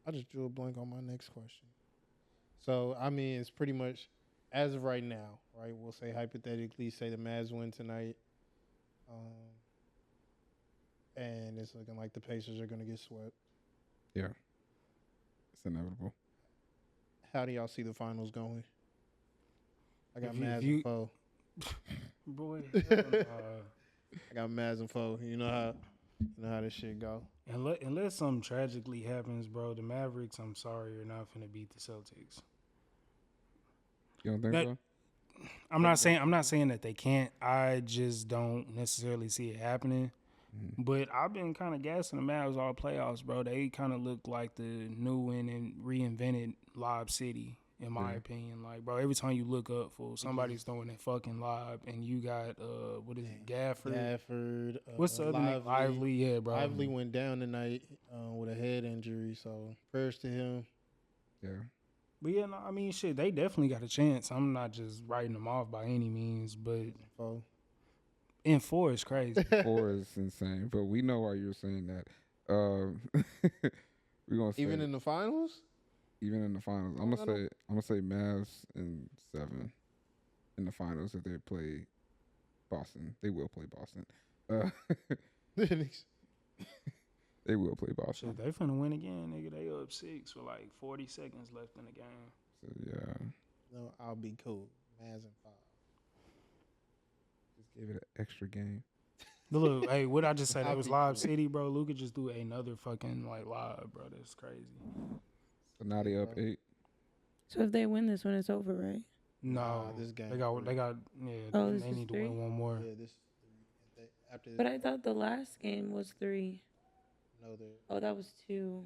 I just drew a blank on my next question. So, I mean, it's pretty much as of right now, right? We'll say hypothetically, say the Mavs win tonight, and it's looking like the Pacers are going to get swept. Yeah, it's inevitable. How do y'all see the finals going? I got If you- Mavs if you- and foe. Boy, I got Mavs and foe. You know how this shit go. unless something tragically happens, bro, the Mavericks, I'm sorry, are not finna beat the Celtics. You don't think That- so? I'm not saying that they can't. I just don't necessarily see it happening. Mm-hmm. But I've been kind of gassing the Mavs all playoffs, bro. They kind of look like the new and reinvented Lob City, in my opinion. Like, bro, every time you look up, for somebody's throwing that fucking lob, and you got what is it, Gafford? Gafford. What's the other name? Lively, yeah, bro. Lively went down tonight with a head injury, so prayers to him. Yeah. But yeah, no, I mean, shit, they definitely got a chance. I'm not just writing them off by any means, but Foe. in 4 is crazy. 4 is insane, but we know why you're saying that. We're gonna say Even in the finals? even in the finals. I'm gonna say Mavs in 7 in the finals if they play Boston. They will play Boston. They will play Boston. Shit, they finna win again, nigga. They up 6 with like 40 seconds left in the game. So yeah, No, I'll be cool. Mavs and 5. just give it an extra game. But look, hey, what I just say? I'll That was be Lob cool. City, bro. Luka just threw another fucking like lob, bro. That's crazy. So now they up 8. So if they win this one, it's over, right? No, this game. they got, yeah. Oh, this they is need to 3? win one more. Yeah, this after this. But I thought the last game was 3. No, they're Oh, that was 2.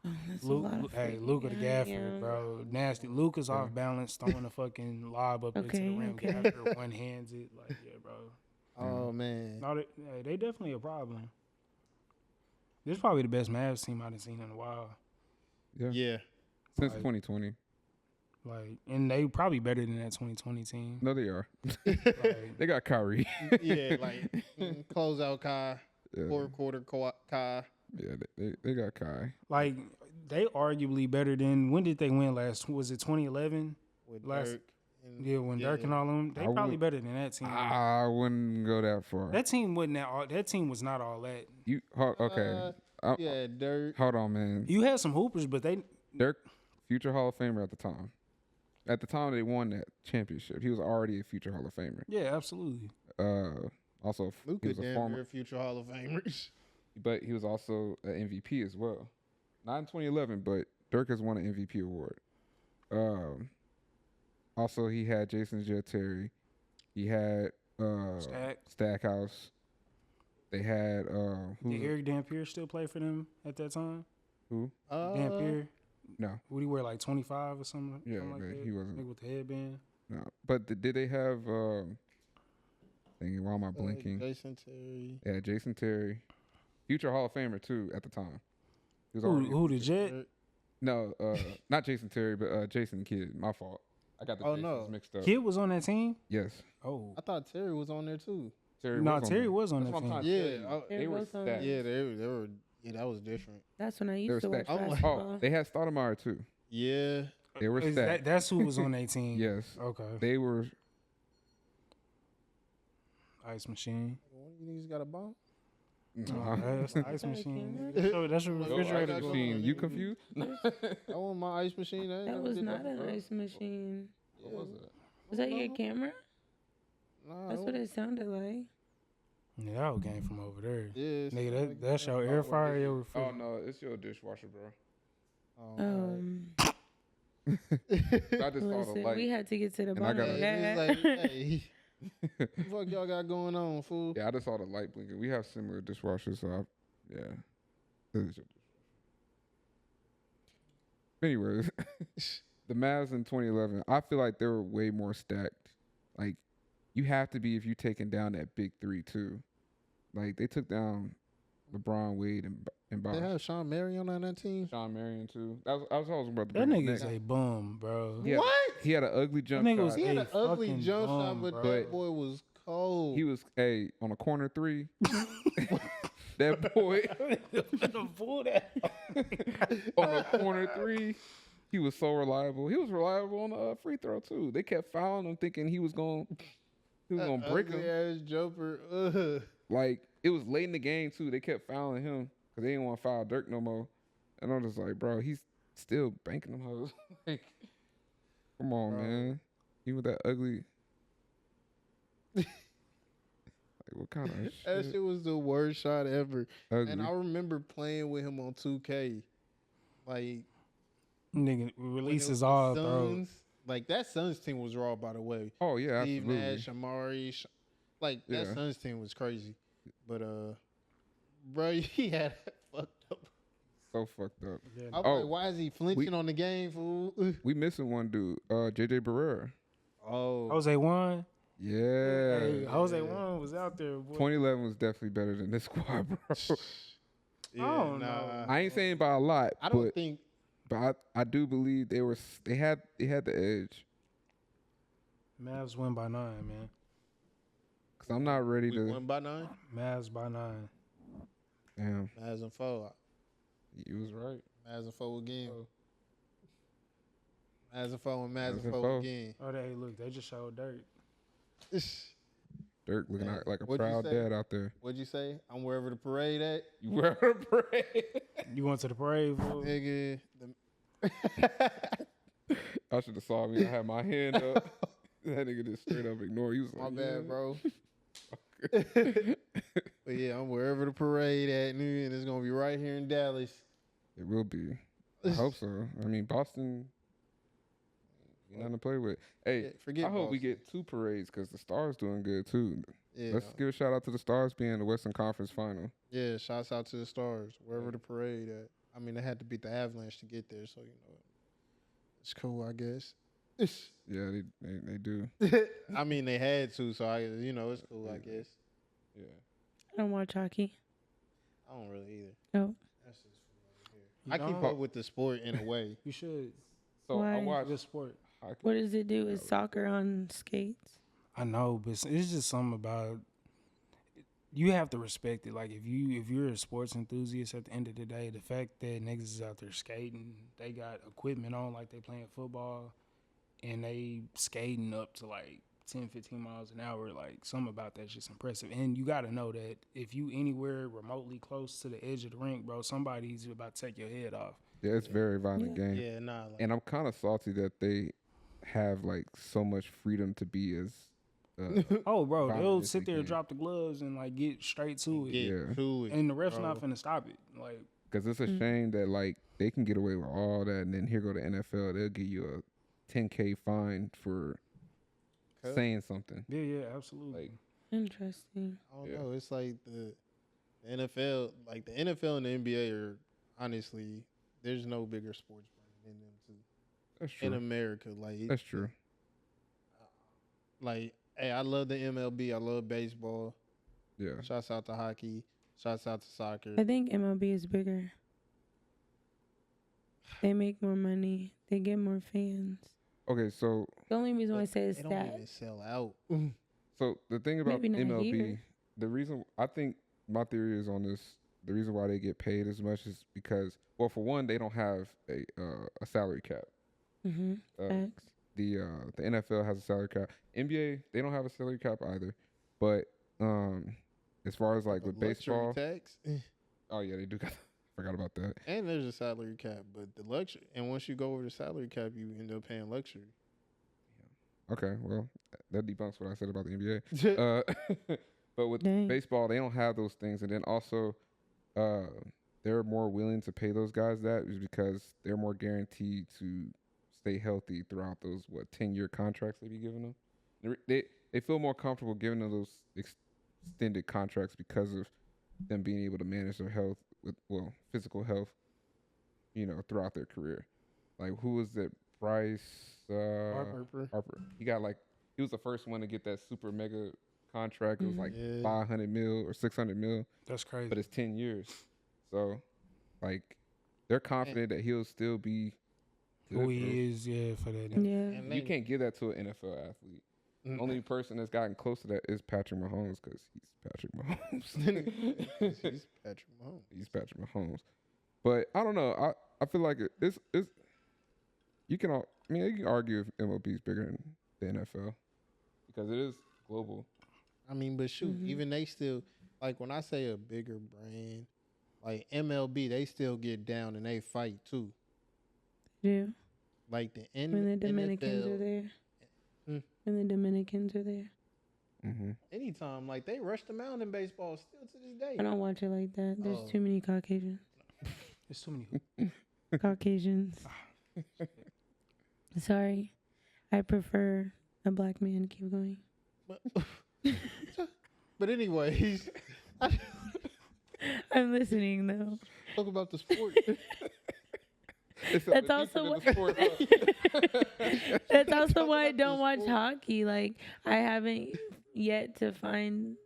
Oh, that's a lot of Hey, freaking Luka the Gafford, yeah. bro. Nasty. Luka's off balance, throwing a fucking lob up into the Okay, rim. okay. Gafford one hands it. Like, yeah, bro. Oh man. No, they definitely a problem. This is probably the best Mavs team I've seen in a while. Yeah. Yeah. Since Like- 2020. Like, and they probably better than that 2020 team. No, they are. Like, They got Kyrie. Yeah, like close out Kai, Yeah, fourth quarter Kai. yeah they got Kai. like, they arguably better than, when did they win last? Was it 2011? With Last- Dirk. And, Yeah, when Dirk and all them. They I probably would- better than that team. I wouldn't go that far. That team wasn't that team was not all that. Okay. Yeah, Dirk. Hold on, man. You had some hoopers, but they Dirk, future Hall of Famer at the time. At the time they won that championship, he was already a future Hall of Famer. yeah, absolutely. Also, he Luka was a damn former, near future Hall of Famers. but he was also an MVP as well. Not in 2011, but Dirk has won an MVP award. Also, he had Jason Terry. He had Stackhouse. They had Did Eric Dampier still play for them at that time? who? Dampier? No, Would he wear like 25 or something? Yeah, something like but that? he wasn't. Like with the headband. no. But did they have? Thinking, why am I blinking? Jason Terry. Yeah, Jason Terry, future Hall of Famer too at the time. He was Who, already who the Jet? Dirk. no, not Jason Terry, but Jason Kidd. My fault. I got the Oh, Jasons no. mixed up. Kid was on that team? Yes, Oh. I thought Terry was on there too. Terry. No, was on Terry there. was on That's that what I'm team. trying to Yeah, tell you. they They were were on stacked. Yeah, they were. Yeah, that was different. That's when I They used were to watch stacked. basketball. Oh, they had Stoudemire too. Yeah. They were Is stacked. that's who was on that team? Yes, Okay. they were. Ice Machine. One of you niggas got a bomb? Nah. That's the Ice Sorry, Machine. camera. That's your Yo, refrigerator. I got Machine. You confused? I want my ice machine. That was not an ice machine. What was it? Was that your camera? Nah, That's what it sounded like. Yeah, that whole came from over there. Yeah, Nigga, that's your air fryer, your Oh refrigerator. no, it's your dishwasher, bro. Oh, I just saw the Listen, light. we had to get to the And I bottom got of a- that. Like, hey, What the fuck y'all got going on, fool? Yeah, I just saw the light blinking. We have similar dishwashers, so yeah. This is your Anyways, the Mavs in 2011, I feel like they were way more stacked. Like, you have to be if you taking down that big three too. Like they took down LeBron, Wade, and They Bosh. have Sean Marion on that team. Sean Marion too. I was always about to That bring up nigga's next. a bum, bro. He had, What? He had an ugly jump nigga shot. was He had a an ugly fucking jump shot, bum, but bro. that boy was cold. He was on a corner three. That boy Fool that. on a corner three. He was so reliable. He was reliable on the free throw too. They kept fouling him, thinking he was gonna break him. Ass jumper. Ugh. Like it was late in the game too. They kept fouling him because they didn't want to foul Dirk no more. And I'm just like, bro, he's still banking them hoes. Like, come on, Bro. man. Even with that ugly. Like, what kind of That shit? shit was the worst shot ever. Ugly. And I remember playing with him on 2K. Like Nigga when releases it was all, the bro. Suns, like that Suns team was raw, by the way. Oh yeah, Steve absolutely. Nash, Amari, like that Yeah. Suns team was crazy. But bro, he had fucked up. So fucked up. Yeah, I was Oh, like, why is he flinching on the game, fool? We missing one dude, JJ Barrera. Oh, Jose Juan. Yeah. Hey, Jose Yeah. Juan was out there, boy. 2011 was definitely better than this squad, bro. yeah, I don't nah. know. I ain't saying by a lot, I don't but think. I do believe they had the edge. Mavs win by 9, man. Cause I'm not ready We to. won by 9. Mavs by 9. Damn, Mavs and 4. you was right. Mavs and 4 again. Oh. Mavs and 4 and Mavs Mavs and and 4 four. again. Oh, look, they just showed dirt. Dirk looking Man, like a what'd you proud say? dad out there. What'd you say? I'm wherever the parade at, You wear a parade. You went to the parade, fool? nigga. I should have saw me. I had my hand up. That nigga just straight up ignored. He was My like, bad, yeah. bro. But yeah, I'm wherever the parade at, and it's gonna be right here in Dallas. It will be. I hope so. I mean, Boston, nothing to play with. Hey, Forget I hope we Boston. get 2 parades because the Stars doing good too. Yeah, Let's give a shout out to the Stars being in the Western Conference Final. yeah. Shouts out to the Stars, wherever the parade at. I mean, they had to beat the Avalanche to get there, so it's cool, I guess. Yeah, they do. I mean, they had to, so it's cool, I guess. Yeah. I don't watch hockey. I don't really either. No. That's just over here. You I keep don't? up with the sport in a way. You should. So I Why? watched Good sport. hockey. What does it do? Is soccer on skates? I know, but it's just something about you have to respect it. Like if you're a sports enthusiast, at the end of the day, the fact that niggas is out there skating, they got equipment on like they playing football, and they skating up to like 10, 15 miles an hour. Like something about that's just impressive. And you got to know that if you anywhere remotely close to the edge of the rink, bro, somebody's about to take your head off. Yeah, it's a very violent game. Yeah, nah. Like, And I'm kind of salty that they have like so much freedom to be as. Oh, bro, Violent they'll as sit they there, can. drop the gloves, and like get straight to it. get Yeah. to it. And the ref's bro. not finna stop it. Like, Because it's a shame that like they can get away with all that, and then here go the NFL, they'll give you a $10K fine for Cut. saying something. yeah, absolutely. Like, Interesting. I don't Yeah. know. It's like the NFL, like the NFL and the NBA are honestly, there's no bigger sports brand than them two that's in true. America. Like, That's true. like, hey, I love the MLB. I love baseball. Yeah. Shouts out to hockey. Shouts out to soccer. I think MLB is bigger. They make more money. They get more fans. Okay, so The only reason why I But say is they don't that. even sell out. the thing about Maybe not MLB, here. the reason I think my theory is on this, the reason why they get paid as much is because, well, for one, they don't have a salary cap. Mm-hmm. Uh, Facts. the NFL has a salary cap. NBA, they don't have a salary cap either. But as far as like The with luxury baseball, tax. oh yeah, they do. Forgot about that. And there's a salary cap, but the luxury, and once you go over the salary cap, you end up paying luxury. Okay, well, that debunks what I said about the NBA. But with Dang. baseball, they don't have those things, and then also, they're more willing to pay those guys that is because they're more guaranteed to stay healthy throughout those 10-year contracts they be giving them. they feel more comfortable giving them those extended contracts because of them being able to manage their health with physical health, throughout their career. Like who was that? Bryce Harper. He was the first one to get that super mega contract. It was like 500 mil or 600 mil. That's crazy. But it's 10 years. So like they're confident that he'll still be who he is, for that. Yeah. You can't give that to an NFL athlete. The only person that's gotten close to that is Patrick Mahomes because he's Patrick Mahomes. He's Patrick Mahomes. He's Patrick Mahomes. But I don't know. I feel like it's you can argue if MLB is bigger than the NFL because it is global. I mean, but shoot, even they still, like when I say a bigger brand, like MLB, they still get down and they fight too. Yeah. Like when the Dominicans NFL, are there. When the Dominicans are there. Mm-hmm. Anytime, like they rush the mound in baseball still to this day. I don't watch it like that. There's too many Caucasians. There's too many Caucasians. Sorry. I prefer a black man. Keep going. But anyways, I'm listening though. talk about the sport. That's also that's also why I don't watch hockey. Like I haven't yet to find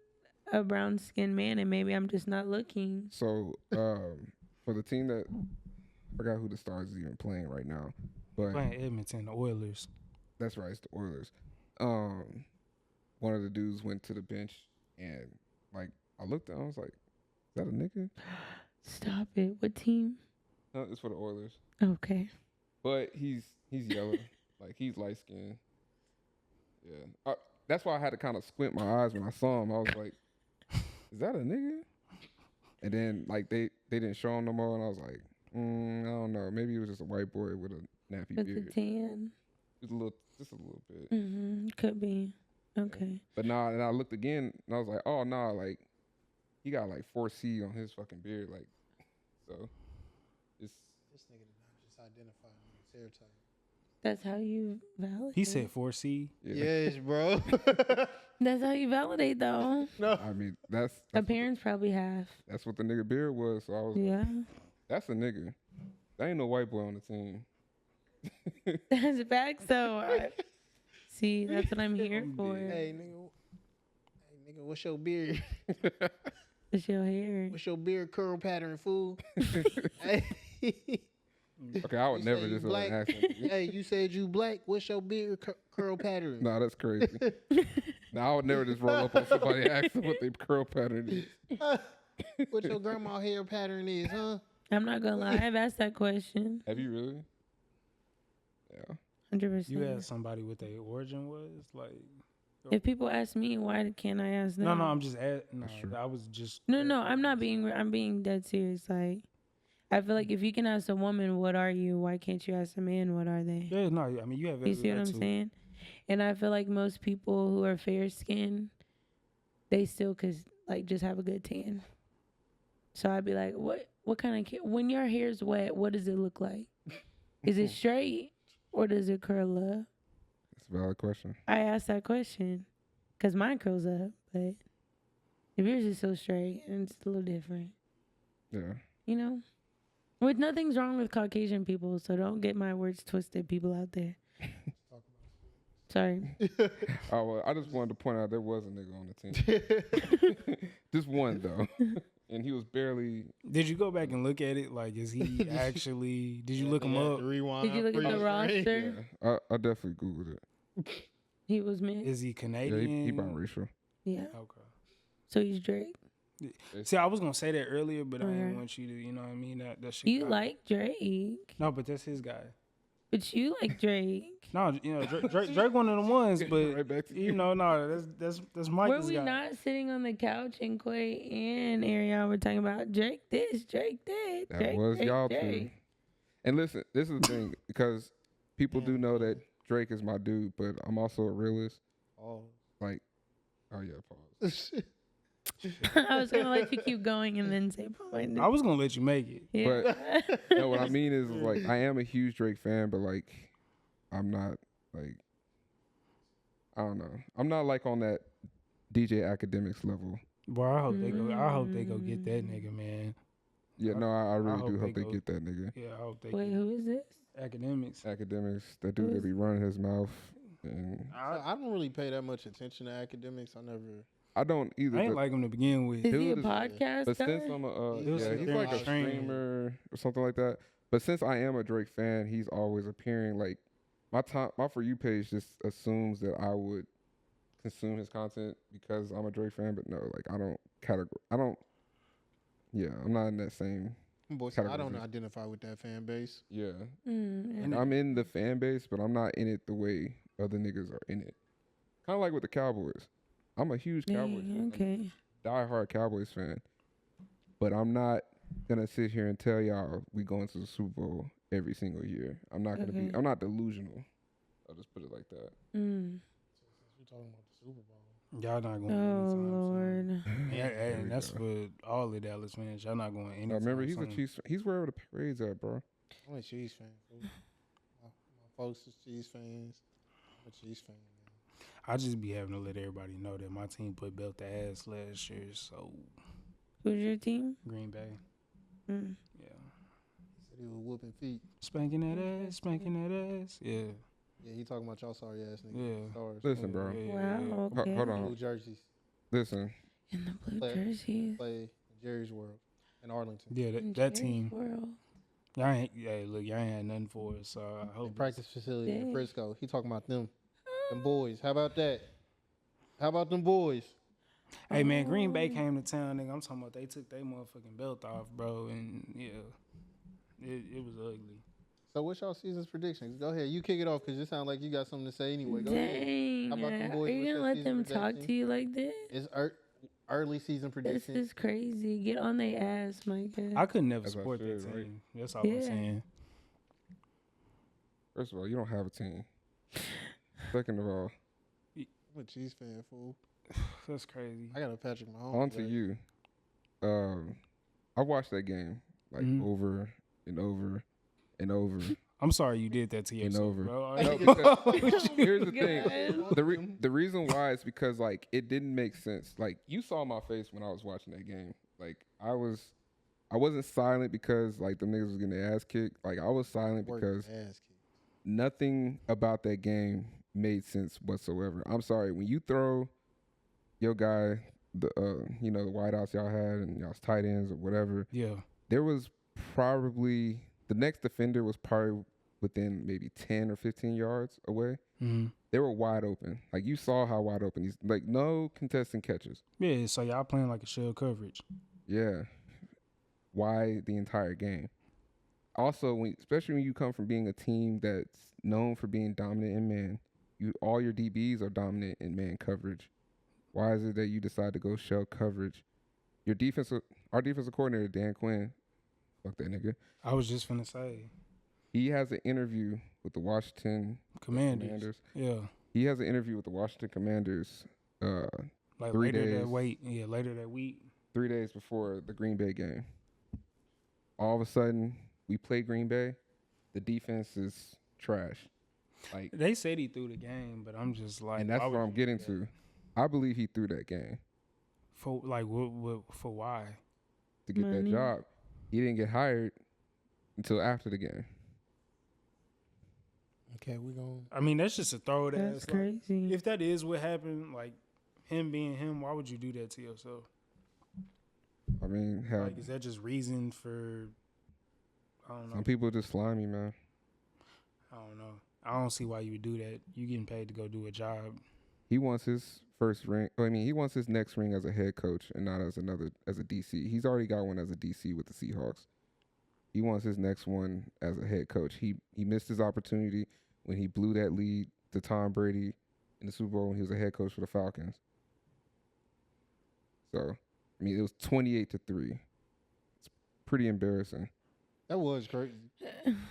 a brown skinned man, and maybe I'm just not looking. So for the team that I forgot who the Stars is even playing right now, but playing Edmonton, the Oilers. That's right, it's the Oilers. One of the dudes went to the bench and like I looked at him, I was like, is that a nigga? Stop it. What team? No, it's for the Oilers. Okay. But he's yellow. Like he's light skinned. Yeah. That's why I had to kind of squint my eyes when I saw him. I was like, is that a nigga? And then like they didn't show him no more and I was like, I don't know. Maybe it was just a white boy with a nappy It's beard. a tan. Just a little bit. Could be. Okay. Yeah. But and I looked again and I was like, oh no, like he got like 4C on his fucking beard, like so. It's This nigga did not just identify his hair type. That's how you validate. He said 4C. yeah. Yes, bro. That's how you validate, though. No. I mean that's Appearance probably have. that's what the nigga beard was. So I was Yeah. like, that's a nigga. There ain't no white boy on the team. That's facts, though. See, that's what I'm here for. Hey, nigga, what's your beard? It's your hair. What's your beard curl pattern, fool? Hey. Okay, I would You never say you just black? ask him. Hey, you said you black. What's your beard curl pattern? Nah, that's crazy. Now I would never just roll up on somebody and ask them what their curl pattern is. What your grandma hair pattern is, huh? I'm not gonna lie. I've asked that question. Have you really? Yeah. 100%. You asked somebody what their origin was, like. If people ask me, why can't I ask them? No, I'm just no. true. I was just. No, I'm being dead serious. Like, I feel like if you can ask a woman, what are you? Why can't you ask a man, what are they? Yeah, no. I mean, you have. You see what I'm saying? And I feel like most people who are fair skinned, they still could like just have a good tan. So I'd be like, what kind of when your hair's wet, what does it look like? Is it straight or does it curl up? That's a valid question. I asked that question because mine curls up, but if yours is so straight, and it's a little different. Yeah. You know? With nothing's wrong with Caucasian people, so don't get my words twisted, people out there. Sorry. Oh, well, I just wanted to point out there was a nigga on the team. Just one, though. And he was barely... Did you go back and look at it? Like, is he actually... Did you look him up? Rewind. Did you look at the roster? Yeah, I definitely Googled it. He was mixed. Is he Yeah, Canadian? he biracial. Yeah. Okay. So he's Drake. See, I was gonna say that earlier, but I Okay. didn't want you to. You know what I mean? That shit. You like Drake, No, but that's his guy. but you like Drake. No, you know Drake one of the ones, but Right back to you know, no, that's Were Mike's we guy. not sitting on the couch and Quay and Ariana were talking about Drake this, Drake that, That Drake, was Drake, y'all Drake. too. And listen, this is the thing, because people do know that Drake is my dude, but I'm also a realist. Oh. Like, oh yeah, pause. I was gonna let you keep going and then say point. I was gonna let you make it. Yeah. No, what I mean is like I am a huge Drake fan, but like I'm not like I don't know. I'm not like on that DJ Academics level. Boy, I hope they go. I hope they go get that nigga, man. Yeah, no, I really hope do hope they they go- get that nigga. Yeah, I hope they Wait, get who is this? academics. Academics, that dude Who that is- be running his mouth, and So I don't really pay that much attention to academics. I never. I don't either. I ain't but, like him to begin with. Is he a Dude is- podcast but guy? since I'm He was yeah, like he's a like a streamer. streamer or something like that. But since I am a Drake fan, he's always appearing. Like my For You page just assumes that I would consume his content because I'm a Drake fan. But no, like I don't. Yeah, I'm not in that same. Boy, so I don't categorization. identify with that fan base. Yeah, Mm, I'm in the fan base, but I'm not in it the way other niggas are in it. Kind of like with the Cowboys. I'm a huge Cowboys fan. okay. Diehard Cowboys fan. But I'm not gonna sit here and tell y'all we going to the Super Bowl every single year. I'm not gonna be. Okay. I'm not delusional. I'll just put it like that. Mm. We're talking about the Super Bowl. Y'all not going Oh anytime soon. Lord. And we that's go. for all the Dallas fans. Y'all not going anytime Remember, he's soon. a Chiefs. He's wherever the parade's at, bro. I'm a Chiefs fan. Fool. My folks is Chiefs fans. I'm a Chiefs fan. Man. I just be having to let everybody know that my team put belt to ass last year. So Who's your team? Green Bay, Mm. yeah, He said he was whooping feet. spanking that ass, spanking that ass. Yeah, Yeah, he talking about y'all sorry ass niggas. Yeah. Stars. Listen, bro. Wow. Ho- Okay. hold Blue on. jerseys. Listen. In the blue Player. jerseys. Play in Jerry's World in Arlington. Yeah, In that Jerry's team. World. Y'all ain't. Yeah, look, y'all ain't had nothing for us. So I The hope. practice facility in Dang. Frisco. He talking about them boys. How about that? How about them boys? Hey man, Green Bay came to town, nigga. I'm talking about they took their motherfucking belt off, bro, and yeah, it was ugly. So what's y'all season's predictions? Go ahead. You kick it off because it sounds like you got something to say anyway. Go ahead. Dang. How about them Are boys? you What's gonna your let season them talk prediction? to you like this? It's early season This predictions. is crazy. Get on their ass, Micah. I could never As I support that should, right? team. That's all I'm Yeah. saying. First of all, you don't have a team. Second of all, I'm a Chiefs fan, fool. That's crazy. I got a Patrick Mahomes. on to jersey. you. I watched that game like Mhm. over and over and over. I'm sorry you did that to And yourself, over. bro. No, because here's the God. thing. The reason why is because like it didn't make sense. Like you saw my face when I was watching that game. Like I wasn't silent because like the niggas was getting their ass kicked. Like I was silent Work because ass kicked. nothing about that game made sense whatsoever. I'm sorry, when you throw your guy the the wideouts y'all had and y'all's tight ends or whatever, Yeah. there was probably the next defender was probably within maybe 10 or 15 yards away. Mm-hmm. They were wide open. Like you saw how wide open these, like no contesting catches. Yeah, so y'all playing like a shell coverage. Yeah. Why the entire game? Also, especially when you come from being a team that's known for being dominant in man, all your DBs are dominant in man coverage. Why is it that you decide to go shell coverage? Our defensive coordinator, Dan Quinn, fuck that nigga. I was just finna say. He has an interview with the Washington Commanders. Yeah. He has an interview with the Washington Commanders Like 3 later days. later that week. 3 days before the Green Bay game. All of a sudden, we play Green Bay. The defense is trash. Like, They said he threw the game, but I'm just like, and that's why what would I'm you getting do to. that? I believe he threw that game For like for why? to get that Money. job. He didn't get hired until after the game. Okay, we going. I mean, that's just a throw it That's ass. Like, crazy. if that is what happened, like him being him, why would you do that to yourself? I mean, hell, Like, is that just reason for? I don't know. some people just slimy, man. I don't know. I don't see why you would do that. You getting paid to go do a job. He wants his first ring. I mean, he wants his next ring as a head coach and not as a DC. He's already got one as a DC with the Seahawks. He wants his next one as a head coach. He missed his opportunity when he blew that lead to Tom Brady in the Super Bowl when he was a head coach for the Falcons. So, I mean, it was 28-3. It's pretty embarrassing. That was crazy.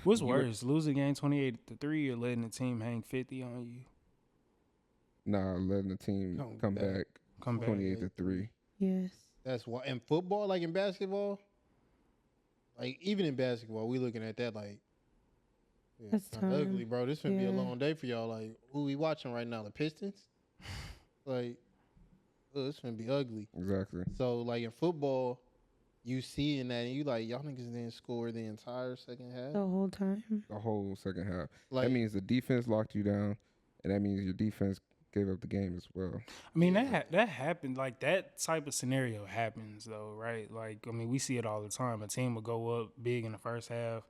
What's worse, losing game 28-3 or letting the team hang 50 on you? Nah, letting the team come back Come back. 28-3. Yes. That's why in football, like in basketball, like even in basketball, we looking at that like That's kinda time. ugly, bro. This gonna be a Yeah. long day for y'all. Like, who we watching right now? The Pistons? Like, oh, it's gonna be ugly. Exactly. So like in football, you see in that and you like y'all niggas didn't score the entire second half. The whole time. The whole second half. Like That means the defense locked you down, and that means your defense gave up the game as well. I mean, that happened. Like, that type of scenario happens, though, right? Like, I mean, we see it all the time. A team will go up big in the first half,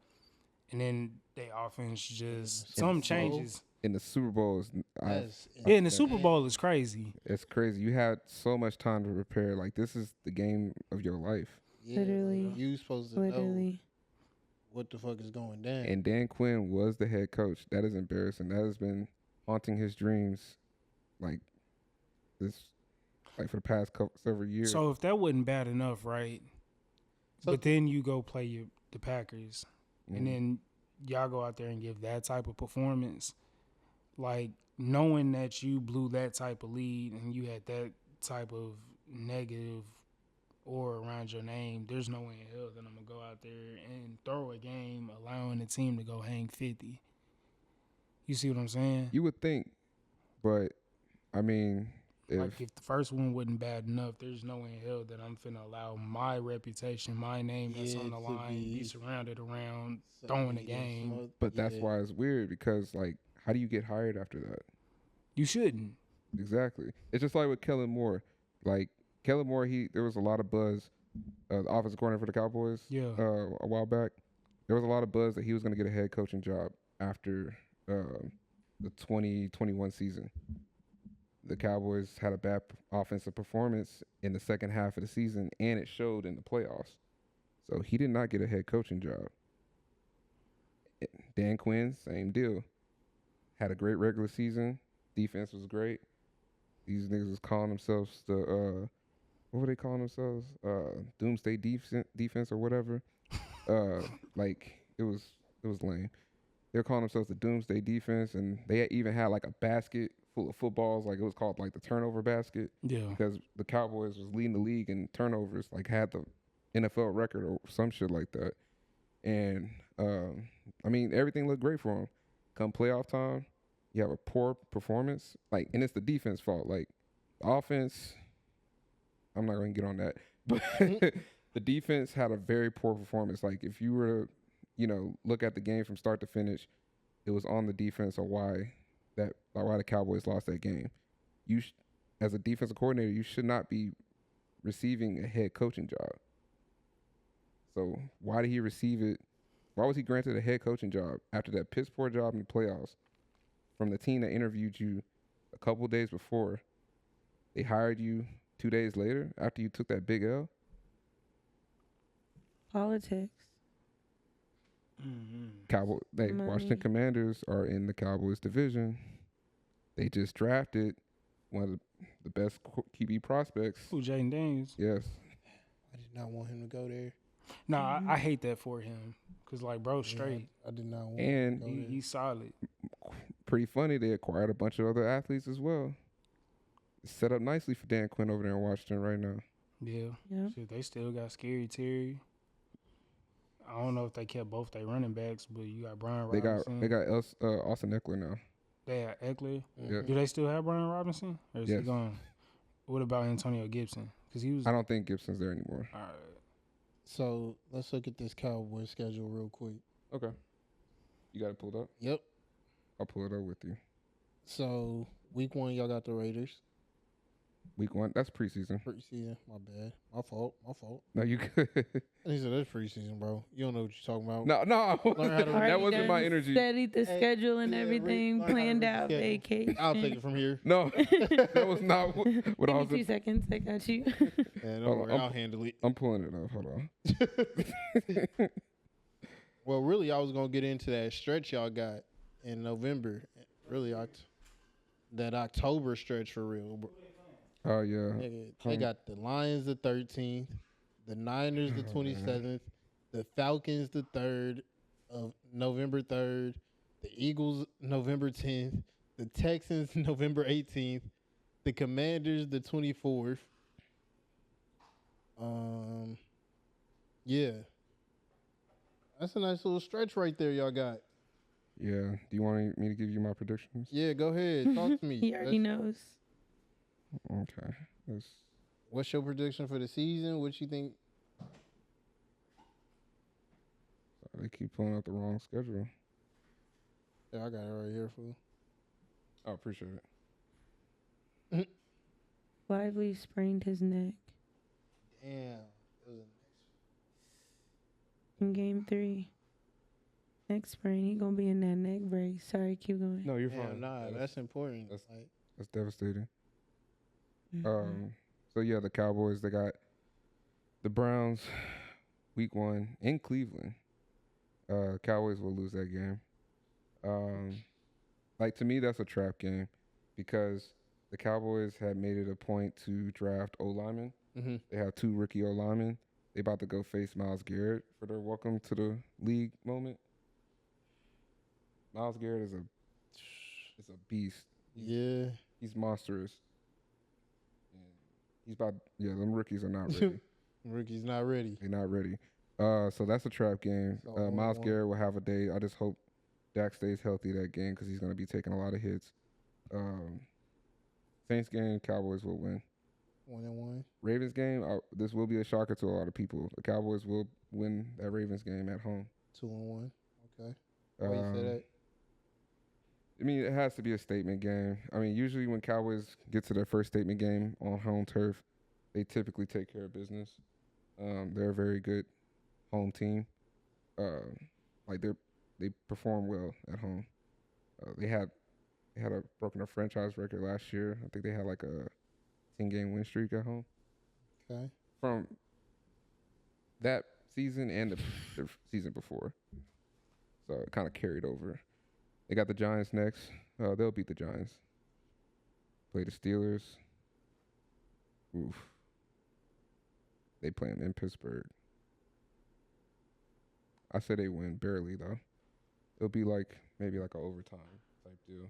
and then they offense just some changes. In the Super Bowl, Yeah, and the Super Bowl is crazy. it's crazy. You had so much time to prepare. Like, this is the game of your life. yeah, Literally. like, you supposed to know what the fuck is going down. And Dan Quinn was the head coach. That is embarrassing. That has been haunting his dreams, like this, like for the past several years. So if that wasn't bad enough, right? So- But then you go play the Packers, Mhm. and then y'all go out there and give that type of performance. Like, knowing that you blew that type of lead and you had that type of negative aura around your name, there's no way in hell that I'm going to go out there and throw a game allowing the team to go hang 50. You see what I'm saying? You would think, but I mean, Like, if the first one wasn't bad enough, there's no way in hell that I'm finna allow my reputation, my name that's on the to line, be be surrounded around So throwing a you game. smoke- but that's yeah. why it's weird because like, how do you get hired after that? You shouldn't. Exactly. It's just like with Kellen Moore. Like Kellen Moore, there was a lot of buzz. The offensive coordinator for the Cowboys. Yeah. A while back, there was a lot of buzz that he was going to get a head coaching job after the 2021 season. The Cowboys had a bad offensive performance in the second half of the season, and it showed in the playoffs. So he did not get a head coaching job. Dan Quinn, same deal. Had a great regular season. Defense was great. These niggas was calling themselves the what were they calling themselves? Doomsday defense or whatever. Like it was lame. They were calling themselves the Doomsday defense, and they even had like a basket full of footballs, like it was called like the turnover basket. Yeah. Because the Cowboys was leading the league in turnovers, like had the NFL record or some shit like that. And I mean, everything looked great for them. Come playoff time, you have a poor performance, like, and it's the defense fault. Like, the offense, I'm not going to get on that, but the defense had a very poor performance. Like, if you were to, look at the game from start to finish, it was on the defense of why the Cowboys lost that game. As a defensive coordinator, you should not be receiving a head coaching job. So why did he receive it? Why was he granted a head coaching job after that piss poor job in the playoffs from the team that interviewed you a couple days before? They hired you 2 days later after you took that big L. Politics. Mm-hmm. Washington Commanders are in the Cowboys division. They just drafted one of the best QB prospects. Who, Jaden Daniels? Yes. I did not want him to go there. No, I hate that for him. Because, like, bro, straight. Yeah, I did not want And him to go there. He's solid. Pretty funny, they acquired a bunch of other athletes as well. It's set up nicely for Dan Quinn over there in Washington right now. Yeah. Yeah. Shit, they still got Scary Terry. I don't know if they kept both their running backs, but you got Brian Robinson. They got Austin Eckler now. They got Eckler. Yeah. Do they still have Brian Robinson? Or is he Yes. gone? What about Antonio Gibson? Because he was. I don't think Gibson's there anymore. All right. So let's look at this Cowboys schedule real quick. Okay. You got it pulled up? Yep. I'll pull it up with you. So week 1, y'all got the Raiders. Week 1, that's preseason. Preseason, my bad. My fault. No, you good. He said that's preseason, bro. You don't know what you're talking about. No, Learn how to- that Already wasn't my done energy. Studied the Hey, schedule and yeah, everything, learn how to planned read out the schedule. vacation. I'll take it from here. No, that was not what I Give was. me 2 seconds. I got you. Yeah, don't Hold on, worry. I'll handle it. I'm pulling it up. Hold on. Well, really, I was gonna get into that stretch y'all got in November. Really, that October stretch for real. Oh yeah. They got the Lions the 13th, the Niners the 27th, the Falcons the 3rd of November 3rd, the Eagles November 10th, the Texans November 18th, the Commanders the 24th. Yeah. That's a nice little stretch right there y'all got. Yeah. Do you want me to give you my predictions? Yeah, go ahead. Talk to me. He already knows. Okay. What's your prediction for the season? What you think? They keep pulling out the wrong schedule. Yeah, I got it right here, fool. I appreciate it. Lively sprained his neck Damn. in game 3. Neck sprain. He gonna be in that neck brace. Sorry, keep going. No, you're Damn, fine. nah, that's important. That's devastating. Mhm. So yeah, the Cowboys, they got the Browns week 1 in Cleveland. Cowboys will lose that game. Like, to me, that's a trap game because the Cowboys had made it a point to draft O-linemen. Mm-hmm. They have 2 rookie O-linemen. They about to go face Myles Garrett for their welcome to the league moment. Myles Garrett is a beast. He's monstrous. And he's about, them rookies are not ready. Rookie's not ready. They're not ready. So that's a trap game. So Myles Garrett will have a day. I just hope Dak stays healthy that game because he's going to be taking a lot of hits. Saints game, Cowboys will win. 1-1. Ravens game, this will be a shocker to a lot of people. The Cowboys will win that Ravens game at home. 2-1. Okay. Why you say that? I mean, it has to be a statement game. I mean, usually when Cowboys get to their first statement game on home turf, they typically take care of business. They're a very good home team. They perform well at home. They had broken a franchise record last year. I think they had like a 10-game win streak at home. Okay. From that season and the season before. So it kind of carried over. They got the Giants next. They'll beat the Giants. Play the Steelers. Oof. They play them in Pittsburgh. I say they win barely though. It'll be maybe like an overtime type deal.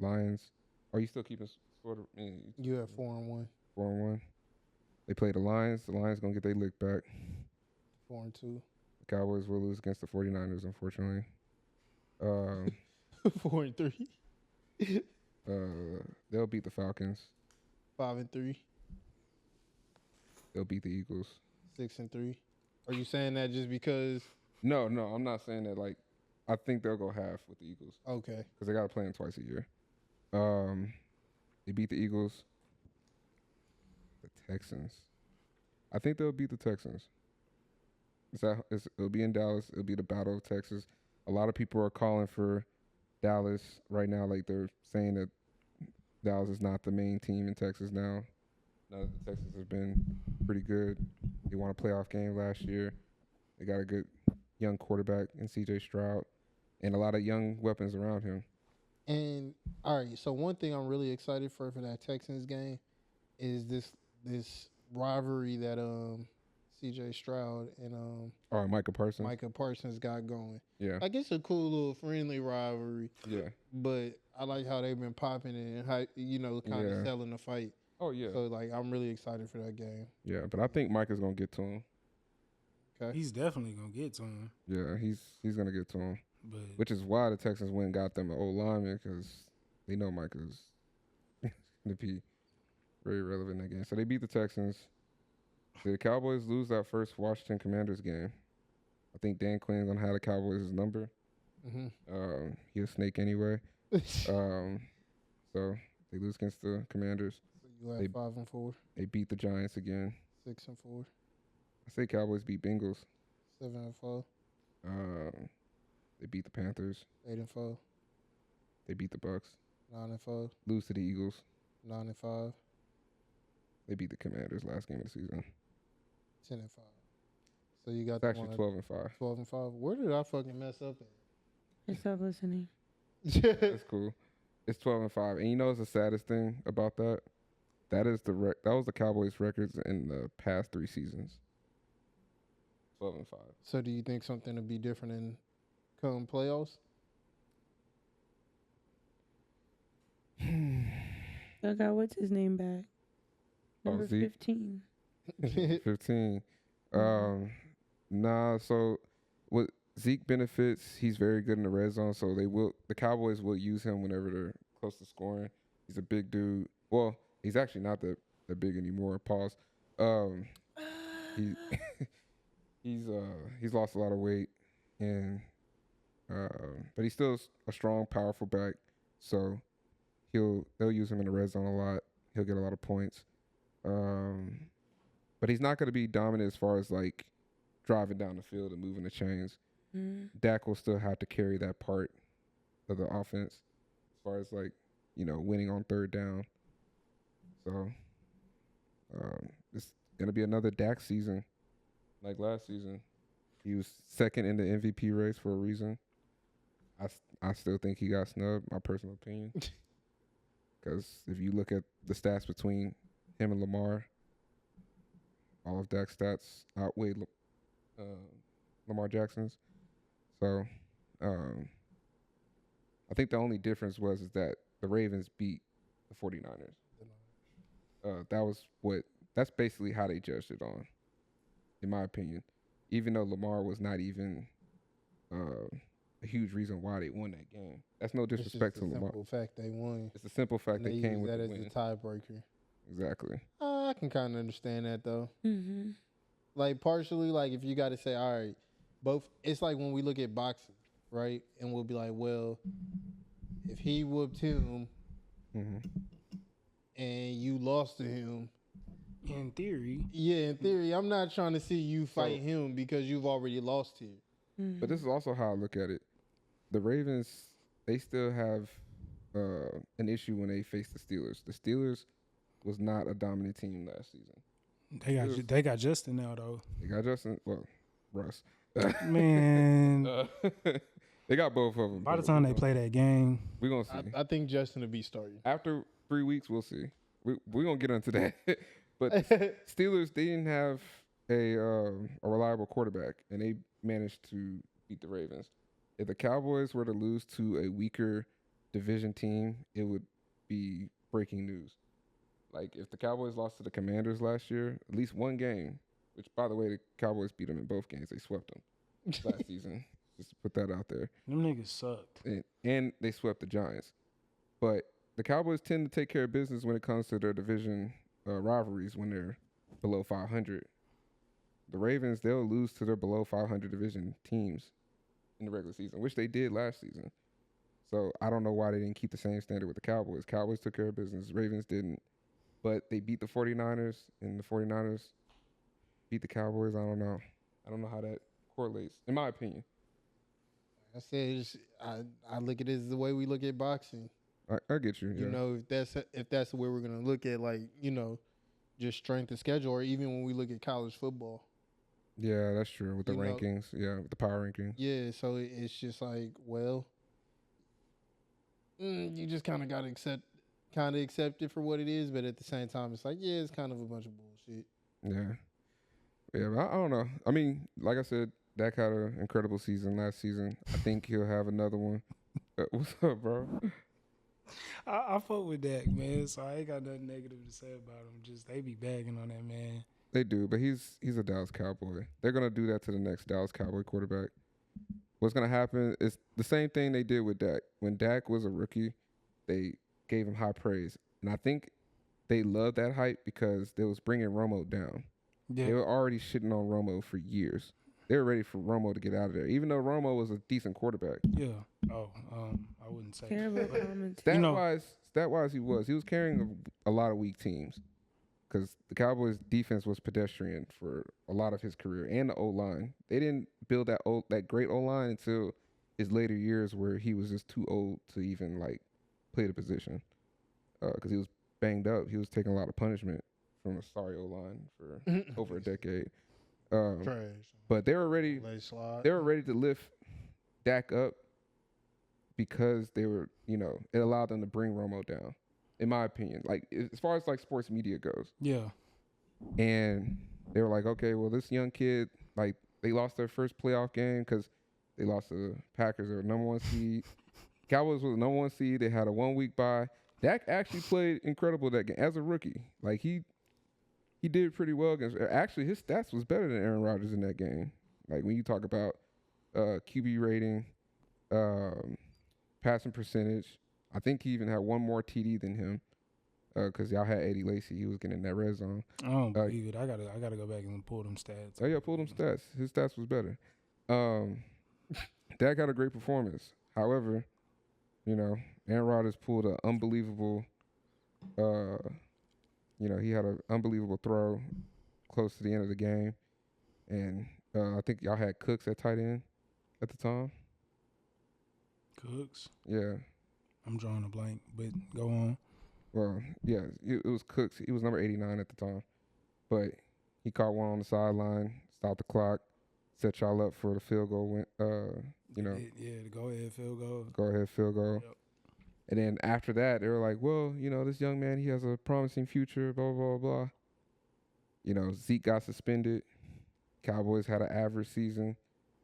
Lions. Are you still keeping score? You have 4-1. 4-1. They play the Lions. The Lions gonna get their lick back. 4-2. The Cowboys will lose against the 49ers, unfortunately. 4-3. They'll beat the Falcons. 5-3. They'll beat the Eagles. 6-3. Are you saying that just because? No, I'm not saying that. I think they'll go half with the Eagles. Okay. Because they got to play them twice a year. They beat the Eagles. The Texans. I think they'll beat the Texans. It'll be in Dallas. It'll be the Battle of Texas. A lot of people are calling for Dallas right now. Like, they're saying that Dallas is not the main team in Texas now. Now that the Texans have been pretty good. They won a playoff game last year. They got a good young quarterback in C.J. Stroud and a lot of young weapons around him. And, all right, so one thing I'm really excited for that Texans game is this rivalry that C.J. Stroud and Micah Parsons. Micah Parsons got going. Yeah. Like, it's a cool little friendly rivalry. Yeah. But I like how they've been popping it and how, kind of selling the fight. Oh, yeah. So, I'm really excited for that game. Yeah, but I think Micah's going to get to him. Okay. He's definitely going to get to him. Yeah, he's going to get to him. But which is why the Texans went and got them an old lineman because they know Micah's going to be very relevant in that game. So they beat the Texans. Did the Cowboys lose that first Washington Commanders game? I think Dan Quinn's going to have the Cowboys' number. Mm-hmm. He's a snake anyway. So they lose against the Commanders. So you have 5-4. They beat the Giants again. 6-4. I say Cowboys beat Bengals. 7-4. They beat the Panthers. 8-4. They beat the Bucks. 9-4. Lose to the Eagles. 9-5. They beat the Commanders last game of the season. 10-5. So you got it's actually 12-5. 12-5. Where did I fucking mess up at? Just stop listening. That's cool. It's 12-5, and you know what's the saddest thing about that? That is that was the Cowboys' records in the past 3 seasons. 12-5. So do you think something will be different in come playoffs? I got what's his name back? Number Zeke? 15. 15. Nah. So what Zeke benefits, he's very good in the red zone. So the Cowboys will use him whenever they're close to scoring. He's a big dude. Well, he's actually not that big anymore. Pause. Um, he he's lost a lot of weight, and but he's still a strong, powerful back. So they'll use him in the red zone a lot. He'll get a lot of points. Um, but he's not going to be dominant as far as like driving down the field and moving the chains. Dak will still have to carry that part of the offense as far as like, winning on third down. So it's going to be another Dak season like last season. He was second in the MVP race for a reason. I still think he got snubbed, my personal opinion. Because if you look at the stats between him and Lamar, all of Dak's stats outweigh Lamar Jackson's. So I think the only difference is that the Ravens beat the 49ers. That's basically how they judged it on, in my opinion. Even though Lamar was not even a huge reason why they won that game. That's no disrespect to Lamar. It's a simple fact they won. It's a simple fact they came with that the as win. the tiebreaker. Exactly. I can kind of understand that though. Mm-hmm. Like partially, like if you got to say, all right, both. It's like when we look at boxing, right? And we'll be like, well, if he whooped him, and you lost to him. In theory. Yeah, in theory. I'm not trying to see you fight him because you've already lost here. Mm-hmm. But this is also how I look at it. The Ravens, they still have an issue when they face the Steelers. The Steelers was not a dominant team last season. They got Justin now though. They got Justin. Well, Russ. Man, they got both of them. By the time they play that game, we're gonna see. I think Justin will be starting after 3 weeks. We'll see. We're gonna get into that. But Steelers, they didn't have a reliable quarterback, and they managed to beat the Ravens. If the Cowboys were to lose to a weaker division team, it would be breaking news. Like, if the Cowboys lost to the Commanders last year, at least one game, which, by the way, the Cowboys beat them in both games. They swept them last season. Just to put that out there. Them niggas sucked. And they swept the Giants. But the Cowboys tend to take care of business when it comes to their division rivalries when they're below 500. The Ravens, they'll lose to their below 500 division teams in the regular season, which they did last season. So I don't know why they didn't keep the same standard with the Cowboys. Cowboys took care of business. Ravens didn't. But they beat the 49ers, and the 49ers beat the Cowboys. I don't know. I don't know how that correlates, in my opinion. I said, I look at it as the way we look at boxing. I get you. You know, if that's the way we're gonna look at, like, just strength of schedule, or even when we look at college football. Yeah, that's true. With the rankings, with the power rankings. Yeah, so it's just like, well, you just kind of got to accept it for what it is, but at the same time, it's like, yeah, it's kind of a bunch of bullshit. Yeah, but I don't know. I mean, like I said, Dak had an incredible season last season. I think he'll have another one. What's up, bro? I fuck with Dak, man, so I ain't got nothing negative to say about him. Just they be bagging on that man. They do, but he's a Dallas Cowboy. They're gonna do that to the next Dallas Cowboy quarterback. What's gonna happen is the same thing they did with Dak. When Dak was a rookie, they gave him high praise, and I think they loved that hype because they was bringing Romo down. Yeah. They were already shitting on Romo for years. They were ready for Romo to get out of there, even though Romo was a decent quarterback. Yeah. Oh, I wouldn't say that. Stat-wise, he was carrying a lot of weak teams because the Cowboys' defense was pedestrian for a lot of his career, and the O-line. They didn't build that great O-line until his later years, where he was just too old to even play the position because he was banged up. He was taking a lot of punishment from a sorry O-line for over a decade. But they were ready. They were ready to lift Dak up because they were, it allowed them to bring Romo down, in my opinion. Like, as far as sports media goes. Yeah. And they were like, okay, well, this young kid, they lost their first playoff game because they lost to the Packers. They were number 1 seed. Cowboys was the number 1 seed. They had a 1-week bye. Dak actually played incredible that game as a rookie. He did pretty well against. Actually, his stats was better than Aaron Rodgers in that game. Like, when you talk about QB rating, passing percentage, I think he even had one more TD than him. Because y'all had Eddie Lacy. He was getting in that red zone. I don't believe it. I gotta go back and pull them stats. Oh, yeah, pull them stats. His stats was better. Dak had a great performance. However, Aaron Rodgers pulled an unbelievable, he had an unbelievable throw close to the end of the game. And I think y'all had Cooks at tight end at the time. Cooks? Yeah. I'm drawing a blank, but go on. Well, yeah, it was Cooks. He was number 89 at the time. But he caught one on the sideline, stopped the clock, set y'all up for the field goal. Yeah, the go-ahead field goal. Go-ahead field goal. Yep. And then after that, they were like, well, this young man, he has a promising future, blah, blah, blah. Zeke got suspended. Cowboys had an average season.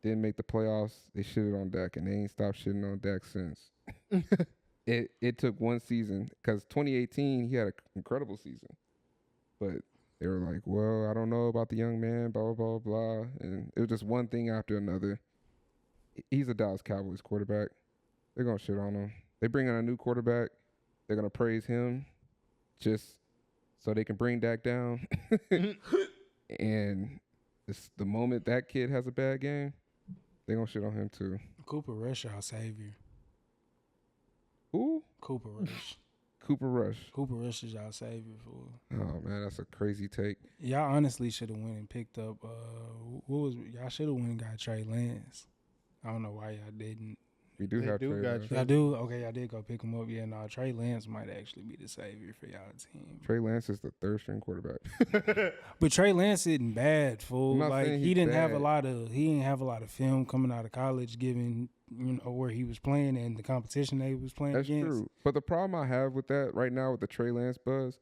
Didn't make the playoffs. They shitted on Dak, and they ain't stopped shitting on Dak since. It took one season, because 2018, he had an incredible season. But they were like, well, I don't know about the young man, blah, blah, blah. And it was just one thing after another. He's a Dallas Cowboys quarterback. They're going to shit on him. They bring in a new quarterback. They're going to praise him just so they can bring Dak down. And the moment that kid has a bad game, they're going to shit on him too. Cooper Rush, our savior. Who? Cooper Rush. Cooper Rush. Cooper Rush is our savior for. Oh man, that's a crazy take. Y'all honestly should have went and picked up. Y'all should have went and got Trey Lance. I don't know why y'all didn't. We do have Trey Lance. Y'all do? Okay, y'all did go pick him up. Yeah, no, Trey Lance might actually be the savior for y'all team. Trey Lance is the third string quarterback. But Trey Lance isn't bad, fool. Like he didn't have bad. He didn't have a lot of film coming out of college, given where he was playing and the competition that he was playing against. That's true. But the problem I have with that right now with the Trey Lance buzz,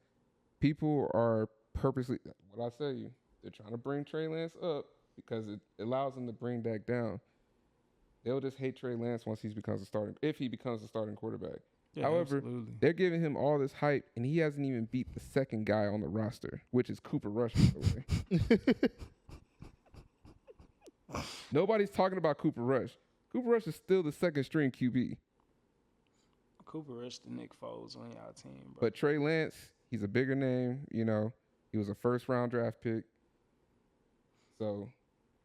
people are purposely, what I say, they're trying to bring Trey Lance up because it allows them to bring Dak down. They'll just hate Trey Lance once if he becomes a starting quarterback. Yeah, However, absolutely. They're giving him all this hype, and he hasn't even beat the second guy on the roster, which is Cooper Rush, by the way. Nobody's talking about Cooper Rush. Cooper Rush is still the second string QB. Cooper Rush, the Nick Foles on y'all team, bro. But Trey Lance, he's a bigger name. He was a first round draft pick, so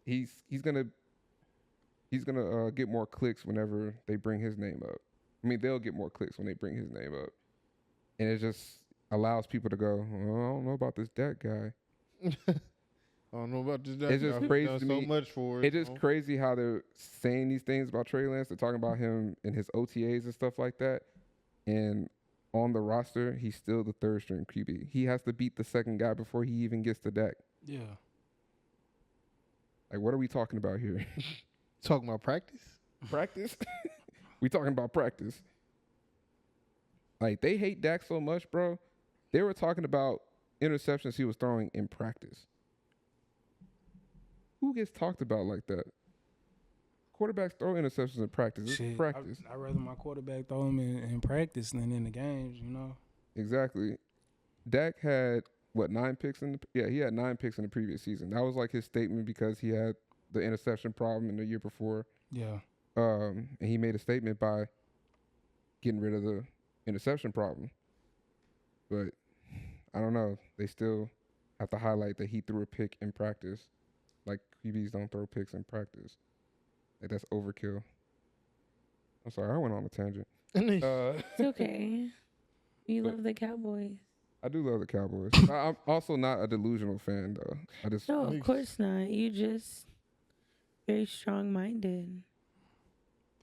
he's gonna get more clicks whenever they bring his name up. I mean, they'll get more clicks when they bring his name up, and it just allows people to go, I don't know about this Dak guy. I don't know about this. It's just crazy to me. So much for it. It's just crazy how they're saying these things about Trey Lance. They're talking about him in his OTAs and stuff like that. And on the roster, he's still the third string QB. He has to beat the second guy before he even gets to Dak. Yeah. Like, what are we talking about here? Talking about practice? Practice? We talking about practice. Like, they hate Dak so much, bro. They were talking about interceptions he was throwing in practice. Who gets talked about like that? Quarterbacks throw interceptions in practice. It's practice. I'd rather my quarterback throw them in practice than in the games, Exactly. Dak had, 9 picks he had 9 picks in the previous season. That was like his statement because he had the interception problem in the year before. Yeah. And he made a statement by getting rid of the interception problem. But I don't know. They still have to highlight that he threw a pick in practice. Like, QBs don't throw picks in practice. Like, that's overkill. I'm sorry, I went on a tangent. It's okay. You love the Cowboys. I do love the Cowboys. I'm also not a delusional fan, though. No, of course not. You just very strong-minded.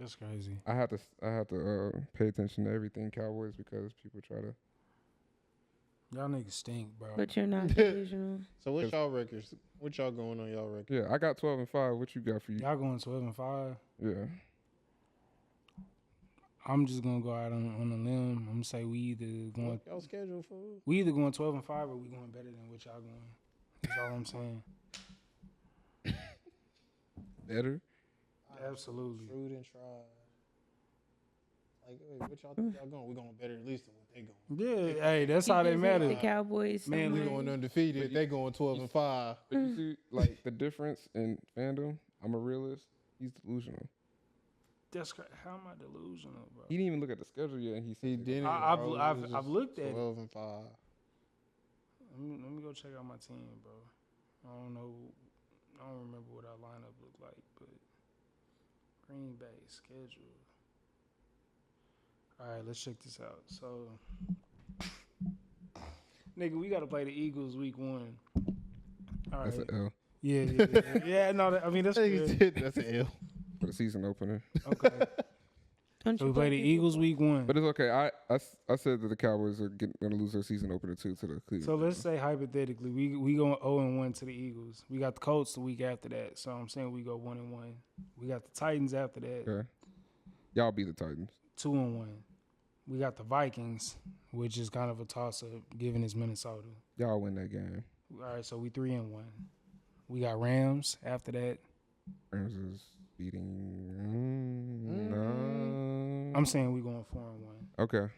That's crazy. I have to pay attention to everything Cowboys because people try to. Y'all niggas stink, bro. But you're not delusional. So what's y'all records? What y'all going on y'all records? Yeah, I got 12-5. What you got for you? Y'all going 12-5? Yeah. I'm just gonna go out on a limb. I'm gonna say we either going. Y'all scheduled for? We either going 12-5 or we going better than what y'all going. That's all I'm saying. Better? Absolutely. Fruit and try. Like, what y'all think y'all going? We're going better at least than what they going. Yeah, hey, that's how they matter. The Cowboys. Man, We we going undefeated. They going 12-5. But you see, like, the difference in fandom, I'm a realist. He's delusional. How am I delusional, bro? He didn't even look at the schedule yet, and he He said didn't. I've bro. I've- It was I've just looked at it. 12-5. Let me go check out my team, bro. I don't know. I don't remember what our lineup looked like, but Green Bay schedule. All right, let's check this out. So, nigga, we got to play the Eagles week 1. All right. that's an L Yeah. No, I mean that's good. That's an L. for the season opener. Okay. Don't So you we play the Eagles week 1. But it's okay. I said that the Cowboys are going to lose their season opener too to the Cleveland. So let's say hypothetically, we going 0-1 to the Eagles. We got the Colts the week after that. So I'm saying we go 1-1. We got the Titans after that, Okay. Y'all be the Titans. 2-1. We got the Vikings, which is kind of a toss up given it's Minnesota. Y'all win that game. All right, so we 3-1. We got Rams after that. Rams is beating. I'm saying we going 4-1. Okay.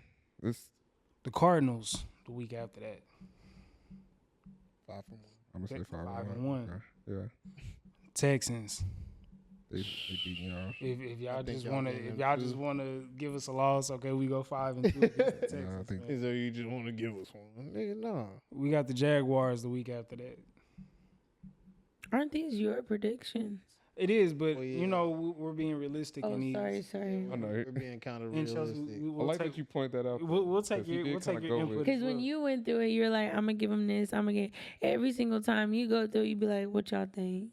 The Cardinals the week after that. 5-1. I'm gonna say 5-1. Okay. Yeah. Texans. They beating y'all. If y'all I think just y'all wanna getting if them y'all too. just wanna give us a loss, okay, we go 5-2 against the Texans. I think- man. So you just want to give us one? Nigga, no. We got the Jaguars the week after that. Aren't these your predictions? It is, but Well, you yeah. know we're being realistic Oh, in these. sorry. I know. We're being kind of And Chelsea, realistic. we, I we'll like take, that you point that out. we'll take 'cause you your did we'll take kinda your go with- input. Because as when well. you went through it, you're like, I'm gonna give them this. I'm gonna get every single time you go through, you be like, what y'all think?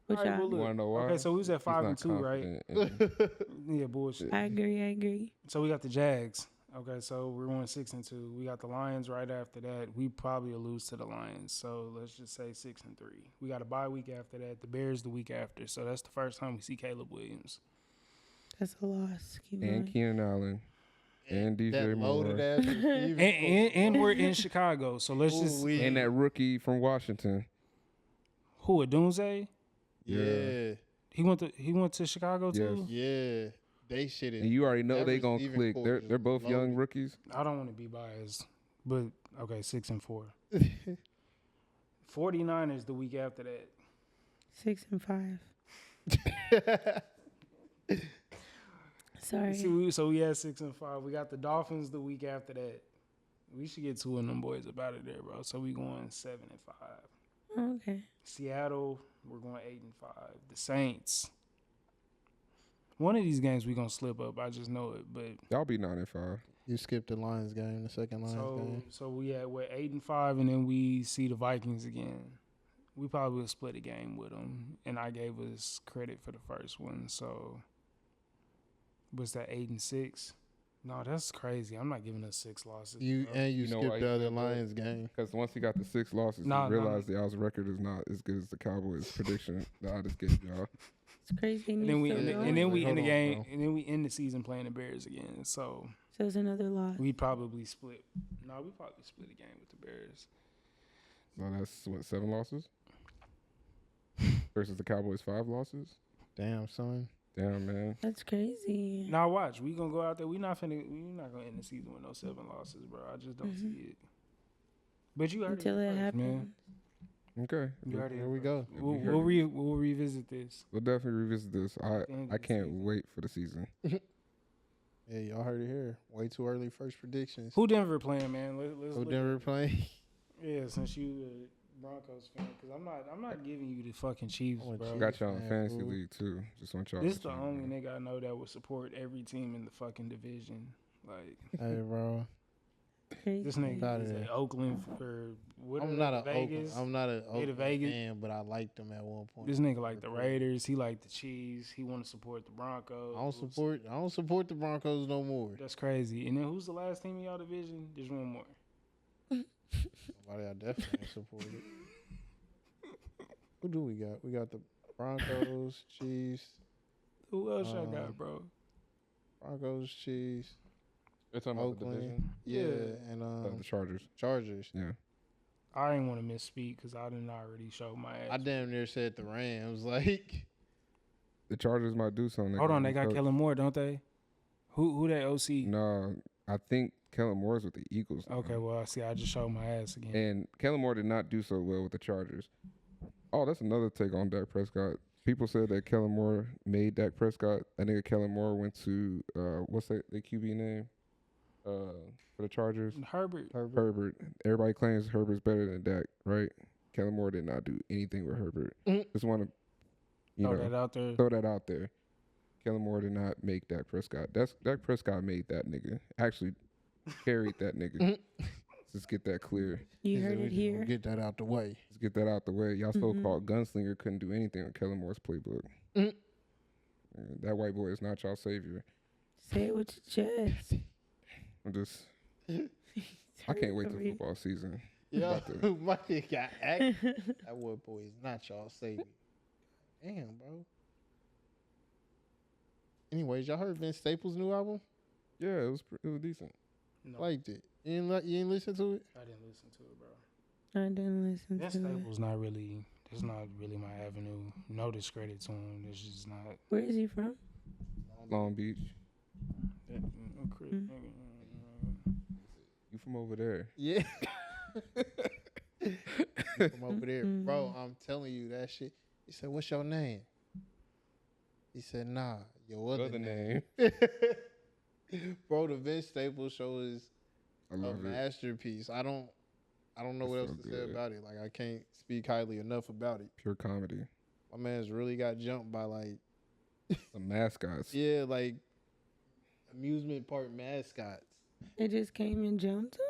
What All right, y'all? well, You look, want to know why? okay, so we was at He's 5-2, not right? confident in- Yeah, bullshit. I agree. So we got the Jags. Okay, so we're going 6-2. We got the Lions right after that. We probably will lose to the Lions. So let's just say 6-3. We got a bye week after that. The Bears the week after. So that's the first time we see Caleb Williams. That's a loss. Keep and going. Keenan Allen and DJ that loaded Moore ass receiver. And we're in Chicago. So let's just Ooh-wee. and that rookie from Washington. who a Dunze? Yeah, He went to Chicago too. yeah. They shit is. And you already know that they gonna receiving click. core is They're both young loaded. rookies. I don't want to be biased, but okay, 6-4. 49ers the week after that. 6 and 5. Sorry. So we had 6-5. We got the Dolphins the week after that. We should get 2 of them boys up out of there, bro. So we going 7-5. Okay. Seattle, we're going 8-5. The Saints. One of these games we gonna slip up. I just know it. But Y'all be 9-5. You skipped the Lions game, the second Lions game. so we at 8-5, and then we see the Vikings again. We probably will split a game with them, and I gave us credit for the first one. So what's that? 8-6. No, that's crazy. I'm not giving us 6 losses. You bro. and you You know skipped why the you other said that? Lions game. Because once he got the 6 losses, Nah, he realized y'all's record is not as good as the Cowboys' prediction that I just gave y'all. It's crazy. And then we still and going? then we in Hold the on, game, bro. and then we end the season playing the Bears again. So So it's another loss. we probably split. No, we probably split a game with the Bears. So that's what, 7 losses versus the Cowboys' 5 losses. Damn, son. Damn, man. That's crazy. Now watch, we gonna go out there. We're not gonna end the season with no 7 losses, bro. I just don't see it. But you heard Until it it first, happens. man. Okay, You heard it Here we first. go. We'll revisit this. we'll definitely revisit this. End I of the can't season. wait for the season. Yeah, y'all heard it here. Way too early first predictions. Who Denver playing, man? Let's Who look Denver playing? Yeah, since you a Broncos fan, because I'm not giving you the fucking Chiefs, I want bro. Chiefs. Got y'all in Man, fantasy fool. league too. Just want y'all. This to the know. only nigga I know that would support every team in the fucking division. Like Hey, bro. Crazy. this nigga Outta is there. at Oakland or what? I'm are not they, a Vegas. Oakland. I'm not a to Oakland Vegas. fan, but I liked them at one point. This nigga like the Raiders. He like the Chiefs. He want to support the Broncos. I don't support the Broncos no more. That's crazy. And then who's the last team in y'all division? Just one more. Somebody I definitely supported. Who do we got? We got the Broncos, Chiefs, Who else y'all Um, got, bro? Broncos, Chiefs, They're talking about the Oakland. division. Yeah, Yeah. and The Chargers. Chargers. Yeah. I didn't want to misspeak because I didn't already show my ass. I damn near said the Rams. Like, The Chargers might do something. Hold on, they got got Kellen Moore, don't they? Who that OC? No, I think Kellen Moore's with the Eagles. now. Okay, well, see, I just showed my ass again. And Kellen Moore did not do so well with the Chargers. Oh, that's another take on Dak Prescott. People said that Kellen Moore made Dak Prescott. That nigga Kellen Moore went to what's that the QB name? For the Chargers. Herbert. Herbert. Everybody claims Herbert's better than Dak, right? Kellen Moore did not do anything with Herbert. Just want to, Throw that out there. throw that out there. Kellen Moore did not make Dak Prescott. Dak Prescott made that nigga. Actually carried that nigga. Let's get that clear. You heard it here. Get that out the way. Let's get that out the way. Y'all so-called gunslinger couldn't do anything on Kellen Moore's playbook. That white boy is not y'all savior. Say it with your chest. I'm just. I can't wait till football season. Yeah, my nigga got act. That white boy is not y'all savior. Damn, bro. Anyways, y'all heard Vince Staples' new album? Yeah, it was decent. No, Liked it. You didn't listen to it? I didn't listen to it, bro. I didn't listen That to it. Staples not really. That's not really my avenue. No discredit to him. It's just not. Where is he from? Long Beach. Mm-hmm. You from over there? Yeah. From over there. Bro, I'm telling you that shit. He said, "What's your name?" He said, "Nah, your other name." Bro, the Vince Staples show is I a love it. masterpiece. I don't know what It's else so to say good. about it. Like, I can't speak highly enough about it. Pure comedy. My man's really got jumped by, like, The mascots. yeah, like amusement park mascots. It just came and jumped him?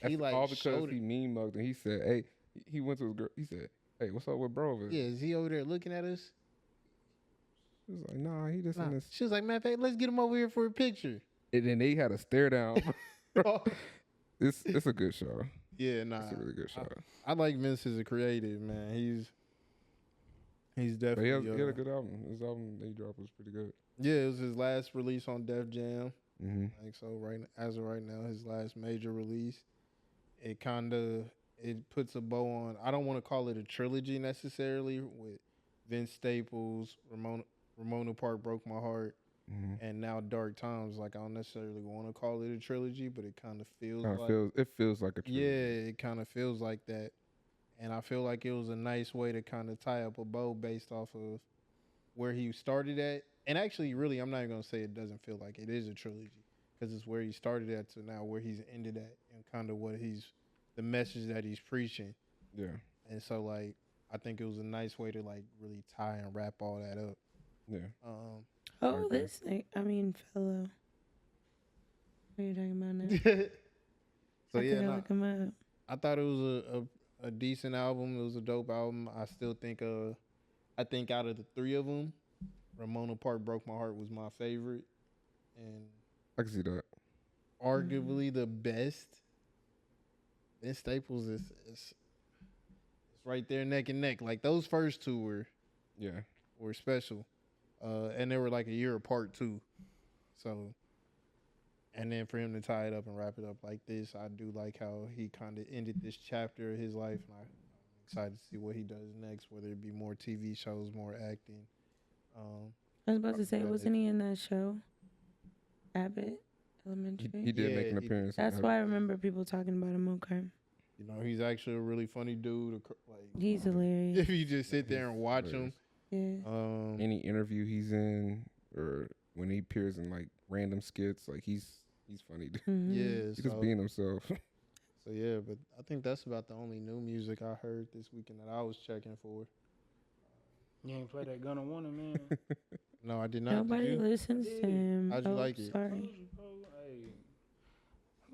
That's He like all because showed he it. mean mugged and he said, "Hey," he went to his girl. He said, "Hey, what's up with bro over there?" Yeah, is he over there looking at us? She was like, "Nah, he just in Nah. this." She was like, "Matter of fact, let's get him over here for a picture." And then they had a stare down. It's a good show. Yeah, nah. It's a really good show. I like Vince as a creative, man. He's But he definitely had a good album. His album they dropped was pretty good. yeah, it was his last release on Def Jam. Mm-hmm. Like, so as of right now, his last major release. It puts a bow on. I don't want to call it a trilogy necessarily with Vince Staples, Ramona Park Broke My Heart, Mm-hmm. and now Dark Times. Like, I don't necessarily want to call it a trilogy, but it kind of feels It feels like a trilogy. yeah, it kind of feels like that. And I feel like it was a nice way to kind of tie up a bow based off of where he started at. And actually, really, I'm not even going to say it doesn't feel like it is a trilogy because it's where he started at to now where he's ended at and kind of the message that he's preaching. Yeah. And so, like, I think it was a nice way to, like, really tie and wrap all that up. Yeah. Oh, Okay. this thing. I mean, fellow. What are you talking about now? So, I yeah, think I nah, look him up. I thought it was a decent album. It was a dope album. I still think I think out of the three of them, Ramona Park Broke My Heart was my favorite, and I can see that. arguably the best. Vince Staples is it's right there neck and neck. Like, those first two were special, and they were like a year apart too. So, and then for him to tie it up and wrap it up like this, I do like how he kind of ended this chapter of his life, and I'm excited to see what he does next. Whether it be more TV shows, more acting. I was about to say, Right. wasn't he in that show? Abbott Elementary? He did Yeah, make an he- appearance. That's why I remember people talking about him. Okay. You know, he's actually a really funny dude. Like, He's hilarious. if you just sit there and watch him, hilarious. Yeah. Any interview he's in, or when he appears in like random skits, like he's funny. Mhm. yeah, He's just being himself. So yeah, but I think that's about the only new music I heard this weekend that I was checking for. You ain't play that Gunna Wanna, man. No, I did not. Did Nobody you? listens to him. How'd you like it? Sorry. Hey,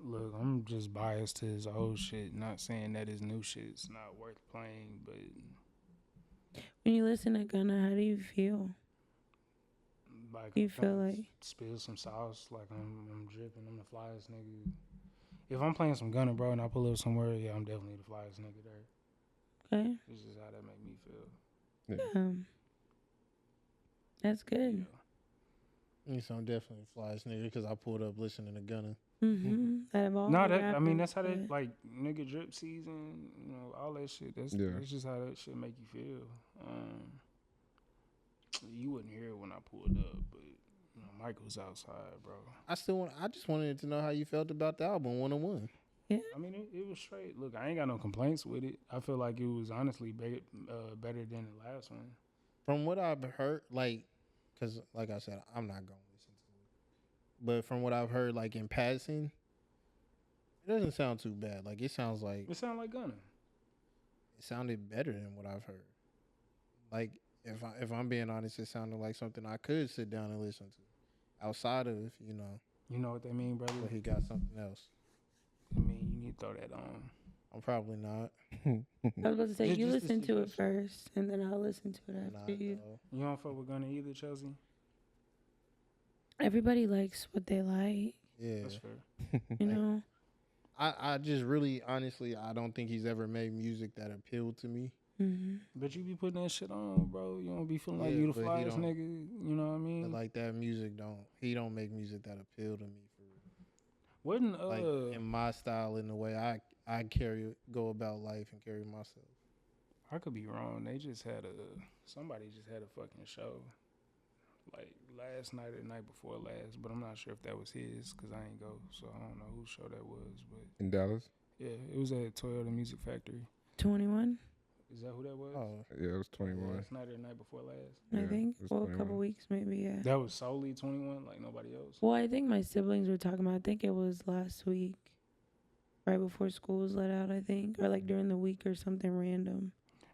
look, I'm just biased to his old shit. Not saying that his new shit's not worth playing, but When you listen to Gunna, how do you feel? like You I'm feel tryna like- spill some sauce, like I'm dripping. I'm the flyest nigga. If I'm playing some Gunna, bro, and I pull up somewhere, yeah, I'm definitely the flyest nigga there. Okay. This is how that make me feel. That's good. You sound definitely the flyest nigga because I pulled up listening to Gunna. Mm-hmm. Out of all No, the that I mean rappers, that's how they but- like nigga drip season, you know, all that shit. That's just how that shit make you feel. You wouldn't hear it when I pulled up, but you know, Michael's outside, bro. I just wanted to know how you felt about the album 101. I mean, it was straight. Look, I ain't got no complaints with it. I feel like it was honestly better than the last one. From what I've heard, like, cause like I said, I'm not gonna listen to it. But from what I've heard, like in passing, it doesn't sound too bad. Like it sounds like It sound like Gunna. it sounded better than what I've heard. Like if I'm being honest, it sounded like something I could sit down and listen to. Outside of You know what they mean, brother? but he got something else. I mean, you need to throw that on. I'm probably not. I was about to say, It's you just a listen to it suggestion. first, and then I'll listen to it after Not you. though. You don't fuck with Gunna either, Chelsea? Everybody likes what they like, Yeah. That's fair. you know? I just really honestly I don't think he's ever made music that appealed to me. Hmm. But you be putting that shit on, bro. You don't be feeling like Yeah, you the but he flyest don't- nigga. You know what I But mean? like that music he don't make music that appeal to me for Wasn't like in my style in the way I go about life and carry myself. I could be wrong. They just had somebody just had a fucking show like last night or the night before last, but I'm not sure if that was his because I ain't go, so I don't know whose show that was. But In Dallas. yeah, it was at Toyota Music Factory. 21, Is that who that was? Oh, Yeah, it was 21. Last night or the night before last. I Yeah, think. it was Well, a 21. couple weeks maybe, yeah. That was solely 21, like nobody else. Well, I think my siblings were talking about, I think it was last week, right before school was let out, I think, or like during the week or something random.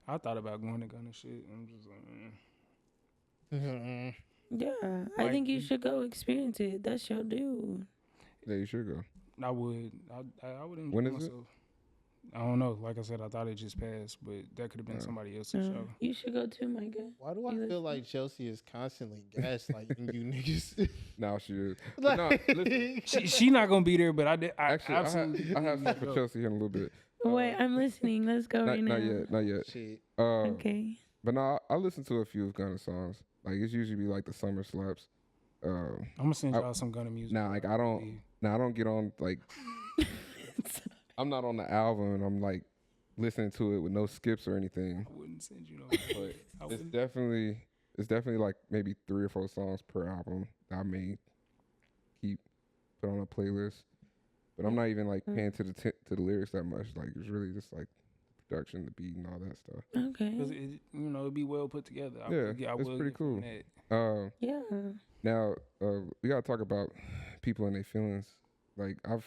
I thought about going to Gunna shit. I'm just like, Yeah, I Like- think you should go experience it. That's your dude. Yeah, you should go. I would. I would enjoy When is it? myself. I don't know. Like I said, I thought it just passed, but that could have been Yeah. somebody else's show. You should go too, Micah. why do I You feel listen? like Chelsea is constantly gaslighting you niggas? Now she is. But no, listen, She not gonna be there, but I did. I actually, absolutely. I have need something to for go. Chelsea here in a little bit. Wait, I'm listening. Let's go right now. Not yet, not yet. Shit. Okay. But no, I listen to a few of Gunna songs. Like it's usually be like the summer slaps. I'm gonna send I- y'all some Gunna music. Now, like I don't get on like I'm not on the album and I'm like listening to it with no skips or anything. I wouldn't send you no. But I it's wouldn't. definitely like maybe 3 or 4 songs per album that I may keep put on a playlist. But I'm not even like paying to the lyrics that much. Like it's really just like the production, the beat, and all that stuff. Okay. Cause it'd be well put together. I Yeah, it's will pretty get from cool. that. Yeah. Now we gotta talk about people and their feelings. Like I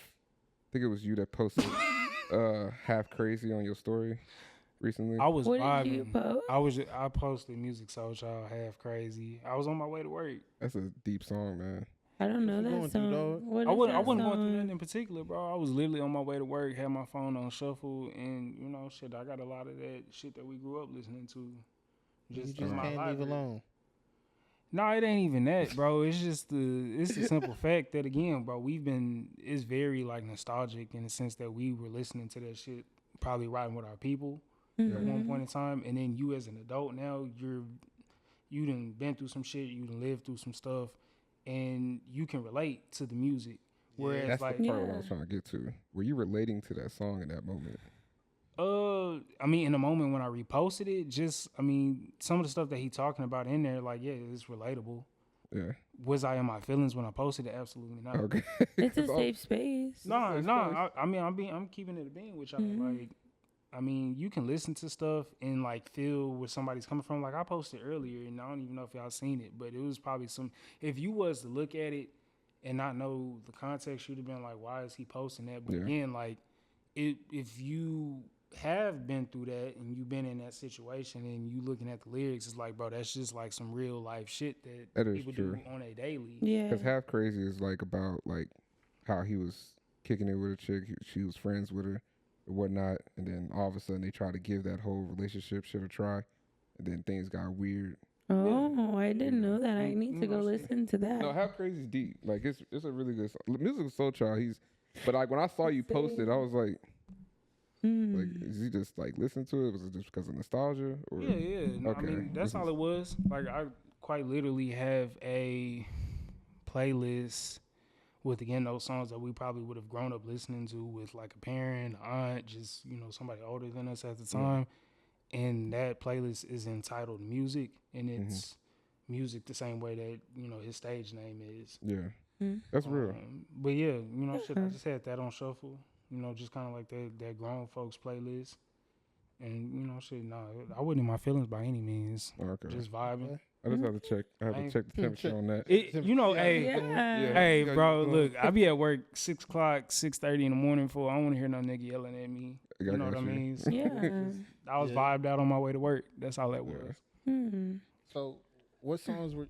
think it was you that posted "Half Crazy" on your story recently. I was What vibing. did you post? I posted music, so y'all half crazy. I was on my way to work. That's a deep song, man. I don't know you that going through, song. dog? What I is wasn't that going through song? nothing in particular, bro. I was literally on my way to work, had my phone on shuffle, and shit. I got a lot of that shit that we grew up listening to. You Just just in my can't leave library. alone. No, it ain't even that, bro. It's just it's the simple fact that again, bro, it's very like nostalgic in the sense that we were listening to that shit, probably riding with our people at one Mhm. point in time, and then you as an adult now, you done been through some shit, you done lived through some stuff, and you can relate to the music. Whereas That's like the part what I Yeah. was trying to get to. Were you relating to that song in that moment? I mean, in the moment when I reposted it, some of the stuff that he talking about in there, like, yeah, it's relatable. Yeah. Was I in my feelings when I posted it? Absolutely not. Okay. It's a 'Cause safe space. No, Safe no. space. I mean, I'm keeping it a being with y'all. Mhm. Like, I mean, you can listen to stuff and like feel where somebody's coming from. Like I posted earlier, and I don't even know if y'all seen it, but it was probably if you was to look at it and not know the context, you'd have been like, why is he posting that? But Yeah. again, like, if you have been through that and you've been in that situation and you looking at the lyrics, it's like, bro, that's just like some real life shit That that is people true. do on a daily. Yeah. Because Half Crazy is like about like how he was kicking it with a chick. She was friends with her or whatnot. And then all of a sudden they try to give that whole relationship shit a try. And then things got weird. Oh, I didn't know that. I You- need you to go know, shit. listen to that. No, Half Crazy is deep. Like it's a really good song. Musical Soul Child. But like when I saw you post it, I was like, is he just like listening to it? Was it just because of nostalgia? Or Yeah. No, I Okay. mean, that's all it was. Like, I quite literally have a playlist with, again, those songs that we probably would have grown up listening to with, like, a parent, aunt, just, somebody older than us at the time. And that playlist is entitled Music, and it's music the same way that, his stage name is. yeah, that's real. But yeah, shit, I just had that on shuffle. Just kind of like that grown folks playlist. And you know, shit, no, I wasn't in my feelings by any means. Okay. Just vibing. I just have to check. I have to check the temperature on that. You know, Yeah. hey, Yeah. hey, you gotta bro, get look, I be at work 6 o'clock, 6:30 in the morning for. I don't want to hear no nigga yelling at me. I You know what got I you. mean? So Yeah. I was Yeah. vibed out on my way to work. That's all that was. Yeah. Hmm. So, what songs were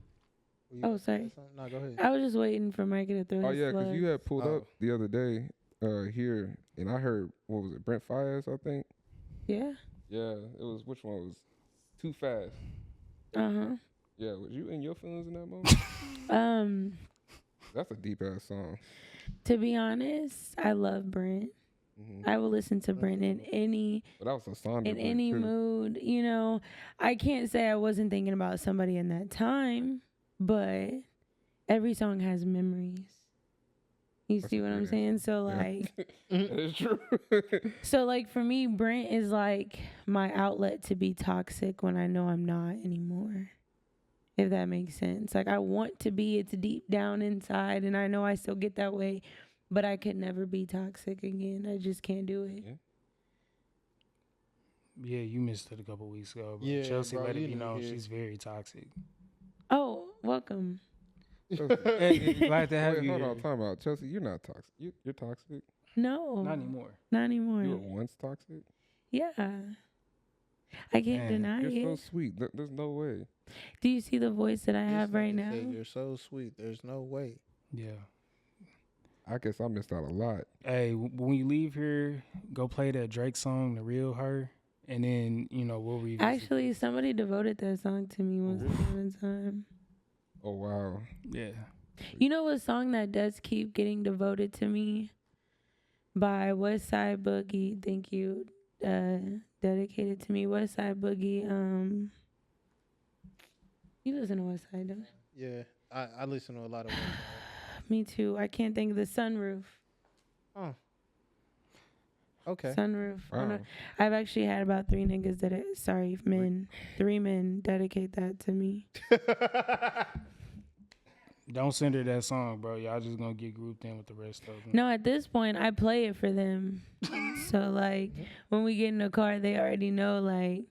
you Oh, about to say sorry. something? No, go ahead. I was just waiting for Mikey to throw Oh his yeah, because you slugs. had pulled up the other day here, and I heard what was it, Brent Fayez, I think. Yeah. Yeah, it was. Which one was Too Fast? Uh Yeah, was you in your feelings in that moment? huh. That's a deep ass song. To be honest, I love Brent. Hmm. I will listen to Brent in any But that was a Sonder in break, any too. mood. You know, I can't say I wasn't thinking about somebody in that time, but every song has memories. You That's see a what great I'm answer. saying? So Yeah. like, That is true. so like for me, Brent is like my outlet to be toxic when I know I'm not anymore. If that makes sense. Like I want to be, it's deep down inside, and I know I still get that way, but I could never be toxic again. I just can't do it. Yeah. Yeah, you missed it a couple weeks ago. But Yeah, Chelsea bro, let you it be didn't known hear. she's very toxic. Oh, welcome. Hey, glad to have Wait, you hold here. on, time out. Chelsea, you're not toxic. You're toxic. No, Not anymore. not anymore. You were once toxic. Yeah, I can't Man, deny You're it. so sweet. There's no way. Do you see the voice that I have Just like right they now? said, you're so sweet. There's no way. Yeah. I guess I missed out a lot. Hey, when you leave here, go play that Drake song, "The Real Her," and then you know we'll revisit. Actually, somebody devoted that song to me once upon a time. Oh wow. Yeah. You know what song that does keep getting devoted to me? By West Side Boogie. Thank you. Dedicated to me. West Side Boogie. You listen to West Side, don't you? Yeah, I listen to a lot of. Me too. I can't think of the Sunroof. Oh. Okay. Sunroof. Wow. I've actually had about 3 niggas men. 3 men dedicate that to me. Don't send her that song, bro. Y'all just gonna get grouped in with the rest of them. No, at this point, I play it for them. So, like, when we get in the car, they already know, like,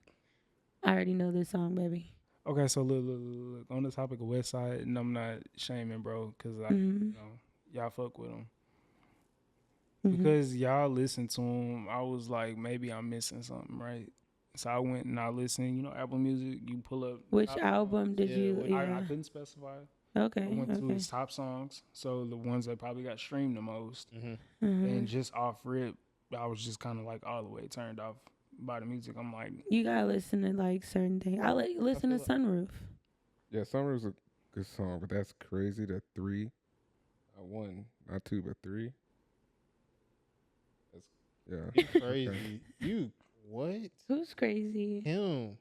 I already know this song, baby. Okay, so look. On the topic of West Side, and I'm not shaming, bro, because I, Mm-hmm. you know, y'all fuck with them. Mm-hmm. Because y'all listen to them, I was like, maybe I'm missing something, right? So I went and I listened. You know, Apple Music, you pull up. Which top album did Yeah, you? which- songs. Yeah. I couldn't specify. Okay. I went to Okay. his top songs, so the ones that probably got streamed the most. Mm-hmm. Mhm. And just off rip, I was just kind of like all the way turned off by the music. I'm like, You gotta listen to like certain things. I like listen to feel Sunroof. Yeah, Summer's a good song, but that's crazy. That 3, one, not 2, but 3. That's You crazy. You what? Who's crazy? Him.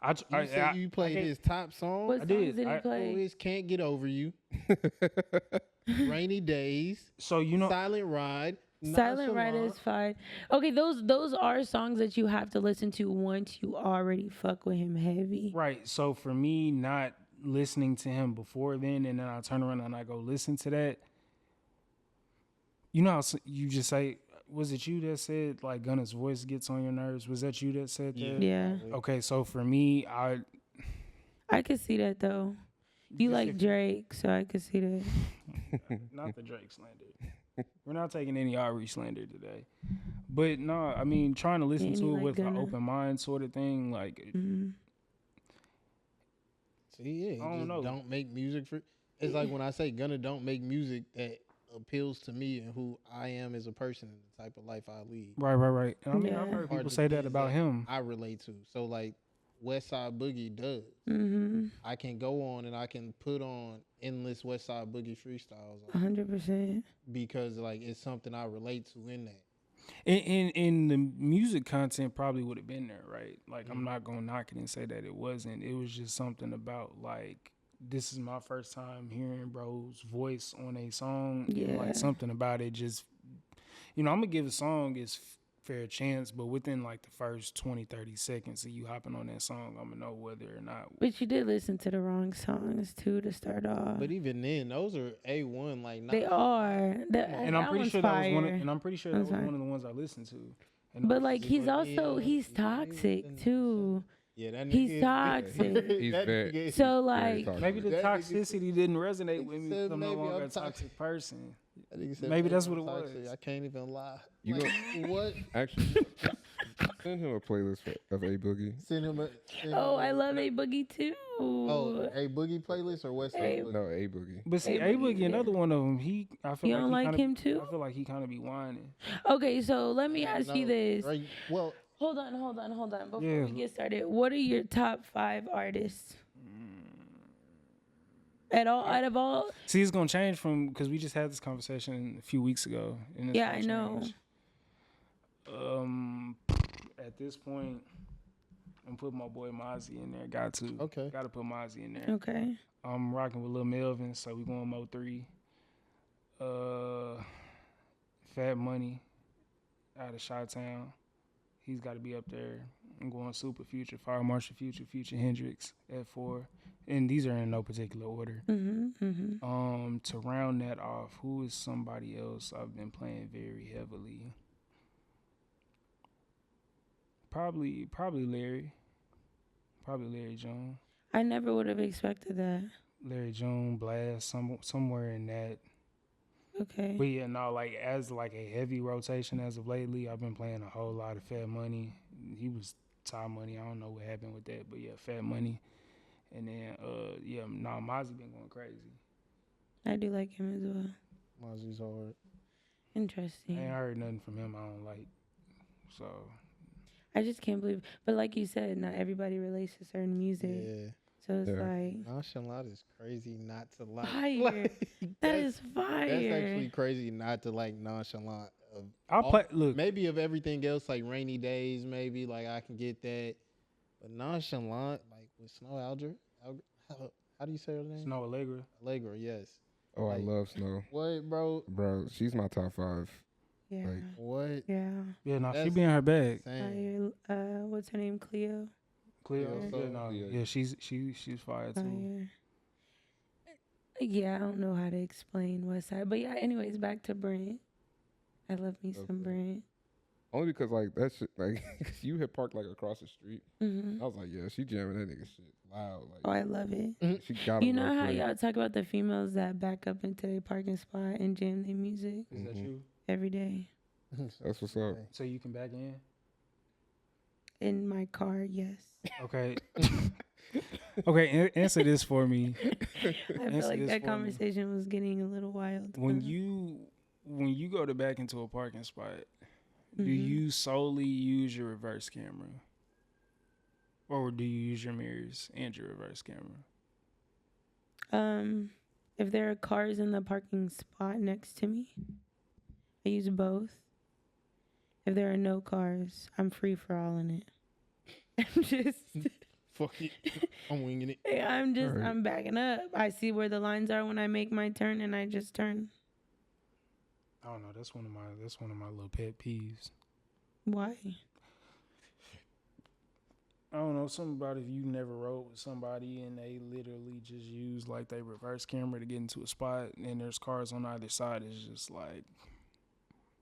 I You said you played can't- his top song. What I songs did. did he I- play? Always Can't Get Over You. Rainy Days. So you know, Silent Ride. Silent Ride Nonchalant. is fine. Okay, those are songs that you have to listen to once you already fuck with him heavy. right? So for me, not listening to him before then, and then I turn around and I go listen to that. You know, how you just say, was it you that said like Gunna's voice gets on your nerves? Was that you that said that? Yeah. Okay, so for me, I could see that though. You like Drake, so I could see that. not the Drake slander. We're not taking any Ari slander today. But no, I mean, trying to listen Any to it like with an Gunna. open mind sort of thing, like Mhm. See, yeah, he I don't just know. don't make music for. It's like when I say Gunna don't make music that appeals to me and who I am as a person and the type of life I lead. right. And I mean, I've Yeah. heard Or people the say that things about him. I relate to. So like West Side Boogie does. Mhm. I can go on and I can put on endless West Side Boogie freestyles 100%. because like it's something I relate to in that. And the music content probably would have been there, right? Like, Mm-hmm. I'm not gonna knock it and say that it wasn't. It was just something about like, this is my first time hearing bro's voice on a song. And, Yeah. like something about it just, you know, I'm gonna give a song its fair chance, but within like the first 20-30 seconds of you hopping on that song, I'm gonna know whether or not. But you did listen to the wrong songs too to start off. But even then, those are A1. Like They are. And I'm pretty sure that was one. And I'm pretty sure that That's was fine. one of the ones I listened to. And But like obviously, he's But also he's toxic too. Yeah, that nigga He's is- toxic. He's that very- nigga is- So Very like toxic. maybe the That nigga toxicity didn't resonate with me said because I'm no maybe longer I'm a toxic person. that nigga said, Maybe that's I'm what it toxic. was. I can't even lie. You Like, what? Actually, send him a playlist of A Boogie. Send him a. Send oh, him I love a boogie too. Oh, a boogie playlist or West Side Hey. Boogie? No, A Boogie. But see, Hey, A Boogie, yeah. another one of them. I feel You like don't he like kinda, him too? I feel like he kind of be whining. Okay, so let me ask you No, this. right, well, Hold on. Before Yeah. we get started, what are your top 5 artists? Out of all, See, it's gonna change from because we just had this conversation a few weeks ago. And it's Yeah, gonna I know. change. At this point, I'm putting my boy Mozzie in there. Got to. Okay. Got to put Mozzie in there. okay. I'm rocking with Lil Melvin, so we going Mo 3. Fat Money out of Chi-Town. He's got to be up there. I'm going Super Future, Fire Marshal Future, Future Hendrix at 4. And these are in no particular order. To round that off, who is somebody else I've been playing very heavily? Probably Larry. Probably Larry June. I never would have expected that. Larry June, Blast, somewhere in that. Okay. But yeah, no, like as like a heavy rotation as of lately, I've been playing a whole lot of Fat Money. He was Top Money. I don't know what happened with that, but yeah, Fat Money. And then Mozzie been going crazy. I do like him as well. Mozzie's hard. I Interesting. ain't heard nothing from him I don't like. So I just can't believe. But like you said, not everybody relates to certain music. Yeah. So it's Yeah. like Nonchalant is crazy not to like. fire. That that's- is fire. That's actually crazy not to like Nonchalant. I'll all- play. Look, Maybe of everything else, like Rainy Days, maybe, like I can get that. But Nonchalant, like with Snow Alger, how do you say her name? Snow Allegra. Allegra, yes. Oh, I Like- love Snow. What, bro? Bro, she's my top 5. Yeah. like- What? Yeah. Yeah, no, she That's be in her bag. Saying. Fire. What's her name? Cleo. Cleo. Yeah, Yeah, no, yeah. yeah, she's fire too. Fire. Yeah, I don't know how to explain West Side, but yeah. Anyways, back to Brent. I love me some Okay. Brent. Only because like that shit, like 'cause you had parked like across the street. Hmm I was like, yeah, she jamming that nigga shit loud. Like Oh, I love it. she got You him know real how quick. y'all talk about the females that back up into their parking spot and jam their music Is that Mhm. you? every day That's what's up. So you can back in? in my car? Yes. Okay. Okay, answer this for me. I feel Answer like this that for me. conversation was getting a little wild. When you go to back into a parking spot, do Mhm. you solely use your reverse camera? Or do you use your mirrors and your reverse camera? If there are cars in the parking spot next to me, I use both. If there are no cars, I'm free for all in it. I'm just Fuck it. I'm winging it. Alright. I'm backing up. I see where the lines are when I make my turn and I just turn. I don't know. That's one of my little pet peeves. Why? I don't know. Something about if you never rode with somebody and they literally just use like their reverse camera to get into a spot and there's cars on either side. It's just like,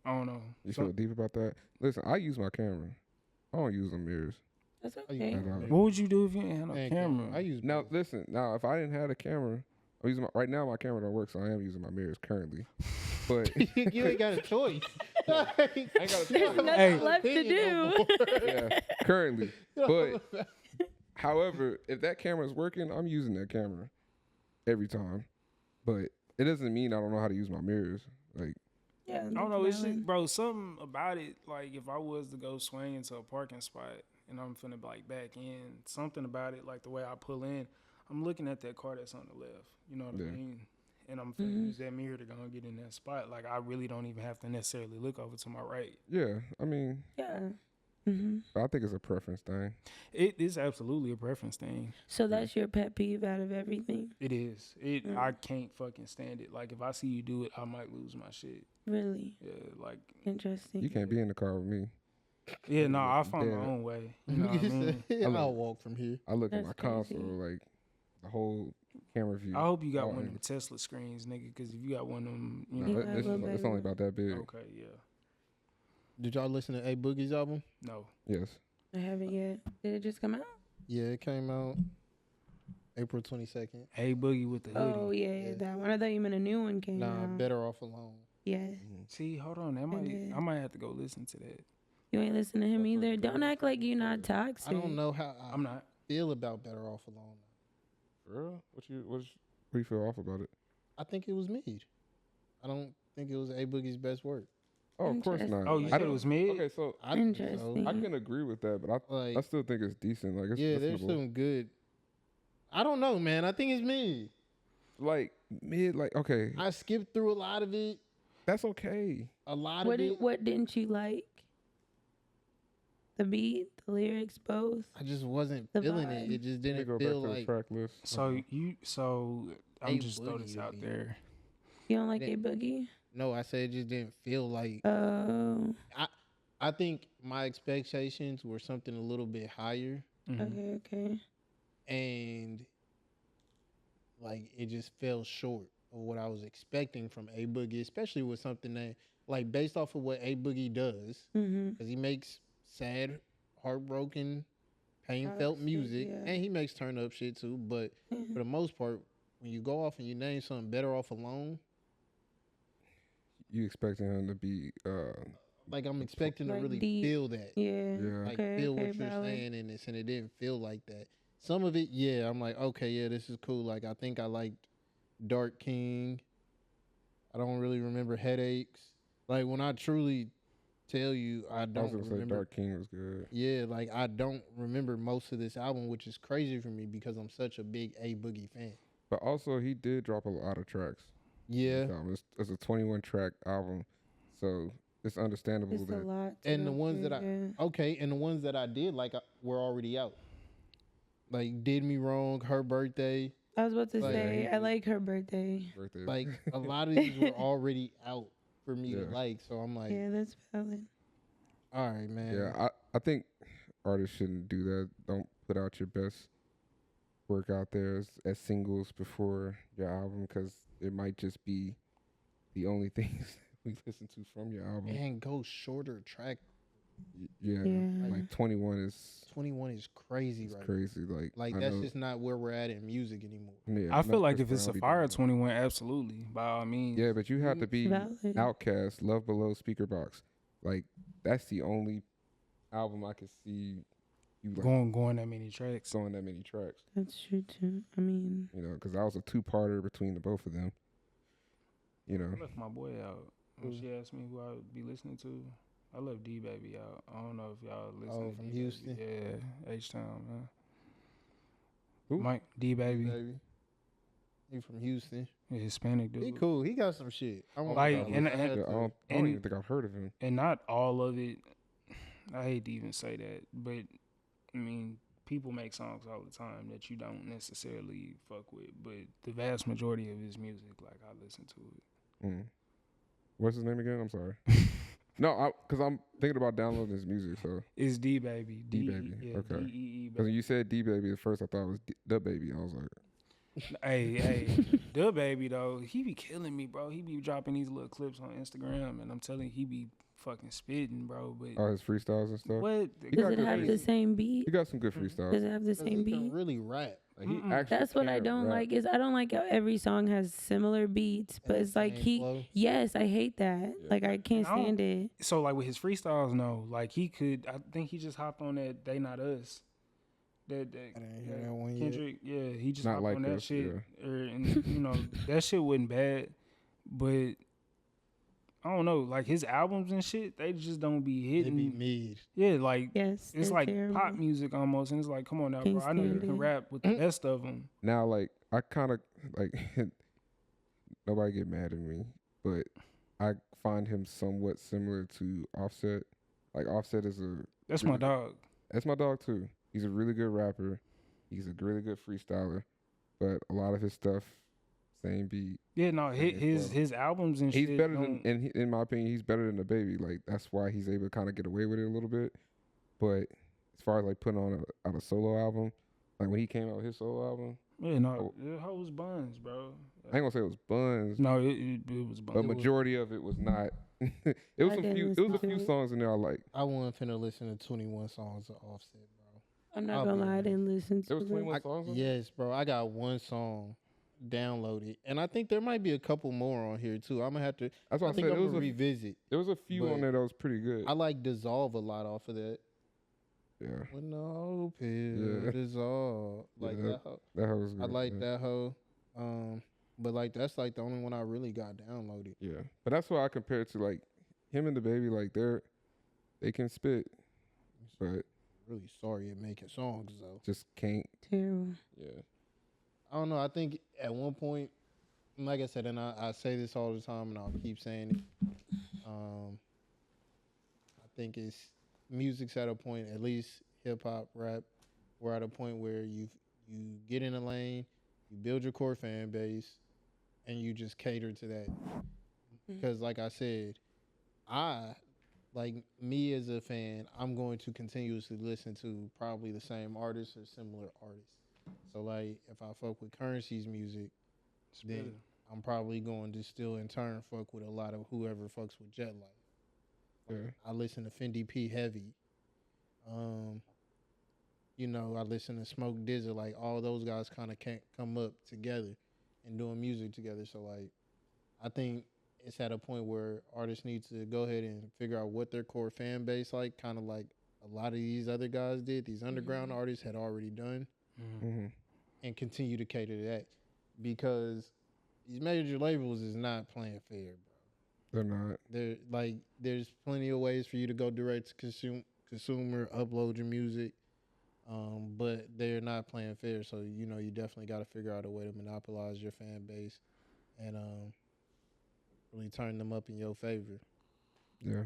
I don't know. You feel deep about that? Listen, I use my camera. I don't use the mirrors. That's I use okay. my At all. mirror. What would you do if you didn't have no And camera? I use Now both. listen. Now if I didn't have a camera, I'm using right now. My camera don't work, so I am using my mirrors currently. But you ain't got a choice. I ain't got a There's nothing Hey. left to do. yeah, currently. But however, if that camera is working, I'm using that camera every time. But it doesn't mean I don't know how to use my mirrors. Like Yeah, I don't know. It's just, bro, something about it. Like if I was to go swing into a parking spot and I'm finna like back in, something about it, like the way I pull in, I'm looking at that car that's on the left. You know what Yeah. I mean? And I'm finna use that mirror to go and get in that spot. Like I really don't even have to necessarily look over to my right. yeah, I mean, Yeah. Hmm I think it's a preference thing. It is absolutely a preference thing. So that's your pet peeve out of everything? It is. I can't fucking stand it. Like if I see you do it, I might lose my shit. Really? Yeah, like Interesting. You can't be in the car with me. yeah, no, I find my Yeah. own way. You know what I mean? I'll walk from here. I look at That's my crazy. console, like the whole camera view. I hope you got all one of in. them Tesla screens, nigga. Because if you got one of them, you No, know, You it- got it's, one, it's baby. only about that big. okay, yeah. Did y'all listen to A Boogie's album? No. Yes. I haven't yet. Did it just come out? Yeah, it came out April 22nd. Hey Boogie with the hoodie. Oh yeah, Yeah. that one. I thought you meant a new one came Nah, out. Better Off Alone. Yeah. See, hold on. I might have to go listen to that. You ain't listen to him That's either. what Don't act like you not toxic. I don't know how I'm not. feel about Better Off Alone. For real? What do you feel off about it? I think it was mid. I don't think it was A Boogie's best work. Oh, of course not. Oh, you Like, said it was mid? Okay, so I think Interesting. I can agree with that, but I Like, still think it's decent. Like, it's yeah, there's listenable. some good. I don't know, man. I think it's mid. Like mid, like okay, I skipped through a lot of it. that's okay. A lot What of it. what didn't you like? The beat, the lyrics, both. I just wasn't The feeling it. vibe. It just Let me didn't go feel back to the like. track list. So I'm Hey, just throw Boogie this to out me. there. You don't like Yeah. A Boogie? No, I said it just didn't feel like. Oh, I think my expectations were something a little bit higher, Mhm. okay. and like it just fell short of what I was expecting from A Boogie, especially with something that like based off of what A Boogie does, Mm-hmm. because he makes sad, heartbroken, pain-felt Toxic, music, yeah. and he makes turn-up shit too. But for the most part, when you go off and you name something Better Off Alone, You expecting him to be like I'm expecting Like to really deep. feel that. Yeah. Yeah. Like Okay, feel okay, what you're valid. saying in this, and it didn't feel like that. Some of it, yeah, I'm like, okay, yeah, this is cool. Like I think I liked Dark King. I don't really remember Headaches. Like when I truly tell you, I I was don't gonna say remember. Dark King was good. Yeah, like I don't remember most of this album, which is crazy for me because I'm such a big A Boogie fan. But also he did drop a lot of tracks. Yeah, It's a 21 track album, so it's understandable It's a that lot. to and the go ones through, that yeah. okay, and the ones that I did like were already out. Like Did Me Wrong, Her Birthday. I was about to Like, say, he I did- like her birthday. birthday. Like a lot of these were already out for me to Yeah. like. So I'm like, Yeah, that's valid. all right, man. Yeah, I think artists shouldn't do that. Don't put out your best work out there as singles before your album, because it might just be the only things we listen to from your album. And go shorter track. Yeah, Yeah. like 21 is 21 is crazy it's right crazy. Like I that's know- just not where we're at in music anymore. yeah, I feel not like Chris if it's a Brown be fire doing that. 21, absolutely, by all means. Yeah, but you have to be Valid. Outkast, Love Below, Speaker Box. Like that's the only album I could see you like Going that many tracks. going that many tracks. That's true too. I mean, You know, because that was a 2-parter between the both of them. You know, I left my boy out. When she asked me who I would be listening to, I left D Baby out. I don't know if y'all listen. Oh, to from D-Baby. Houston? Yeah, H Town, man. Who? Mike D Baby, Baby. He from Houston. a Hispanic dude. He cool. He got some shit. I won't Like, lie. and- I had yeah, to- I don't and- even think I've heard of him. And not all of it. I hate to even say that, but I mean, people make songs all the time that you don't necessarily fuck with. But the vast majority of his music, like I listen to it. Mm. What's his name again? I'm sorry. No, because I'm thinking about downloading his music. So, It's D Baby. D Baby, Yeah, okay. D-E-E, because when you said D Baby at first, I thought it was the Baby. I was like, Hey, the baby though, he be killing me, bro. He be dropping these little clips on Instagram, and I'm telling you, he be fucking spitting, bro. But oh, his freestyles and stuff. what? He does got it good have the freestyles. same beat? He got some good Mhm. Does freestyles. it have the 'cause same he can beat? really rap. Like, he Mm-mm. actually That's what I can don't rap. like. Is I don't like how every song has similar beats, but And it's like same he. flow. Yes, I hate that. Yeah. Like I can't I don't- stand it. So like with his freestyles, no, like he could. I think he just hopped on that "They Not Us." That I didn't hear that one yet. Kendrick, yeah, he just Not hopped Like on that Us, shit, yeah. and you know that shit wasn't bad, but I don't know, like his albums and shit, they just don't be It be hitting. mid. Yeah, like Yes, it's they're like terrible. pop music almost, and it's like, come on now, Can't bro. I know you stand can it. rap with the best of them. Now, like, I kind of like nobody get mad at me, but I find him somewhat similar to Offset. Like, Offset is That's really my dog. that's my dog too. He's a really good rapper. He's a really good freestyler, but a lot of his stuff, same beat. Yeah, no, Yeah, his well, his albums and He's shit. better than, don't- and in my opinion, he's better than the Baby. Like, that's why he's able to kind of get away with it a little bit. But as far as like putting on out a solo album, like when he came out with his solo album, yeah, no, the whole was buns, bro. I ain't gonna say it was buns, No, it was buns. but majority of it was not It was I a didn't few. It listen was a to few it. songs in there I like. I wasn't finna listen to 21 songs of Offset, bro. I'm not I'll gonna be lie, I honest. didn't listen to There was it. 21 songs on there? Yes, bro. I got one song downloaded, and I think there might be a couple more on here too. I'm gonna have to. That's what I I think said. I'm gonna revisit. There was a few on but there that was pretty good. I like Dissolve a lot off of that. Yeah. When the whole pill Yeah. dissolve, like Yeah, that. Hoe. That was good. I like yeah. that hoe. But like that's like the only one I really got downloaded. Yeah, but that's why I compare it to like him and the baby. Like they can spit, but Really sorry at making songs though. just can't. Terrible. Yeah. I don't know. I think at one point, like I said, and I say this all the time, and I'll keep saying it. I think it's music's at a point, at least hip hop, rap, we're at a point where you get in a lane, you build your core fan base, and you just cater to that. Because, like I said, I like me as a fan, I'm going to continuously listen to probably the same artists or similar artists. So, like, if I fuck with Currency's music, then I'm probably going to still in turn fuck with a lot of whoever fucks with Jet Life. Yeah. I listen to Fendi P heavy. I listen to Smoke Dizzle. Like all those guys kind of can't come up together and doing music together. So like, I think it's at a point where artists need to go ahead and figure out what their core fan base like, kind of like a lot of these other guys did. These underground artists had already done, and continue to cater to that because these major labels is not playing fair, bro. They're not. There's plenty of ways for you to go direct to consumer, upload your music, but they're not playing fair. So you definitely got to figure out a way to monopolize your fan base, and really turn them up in your favor. Yeah.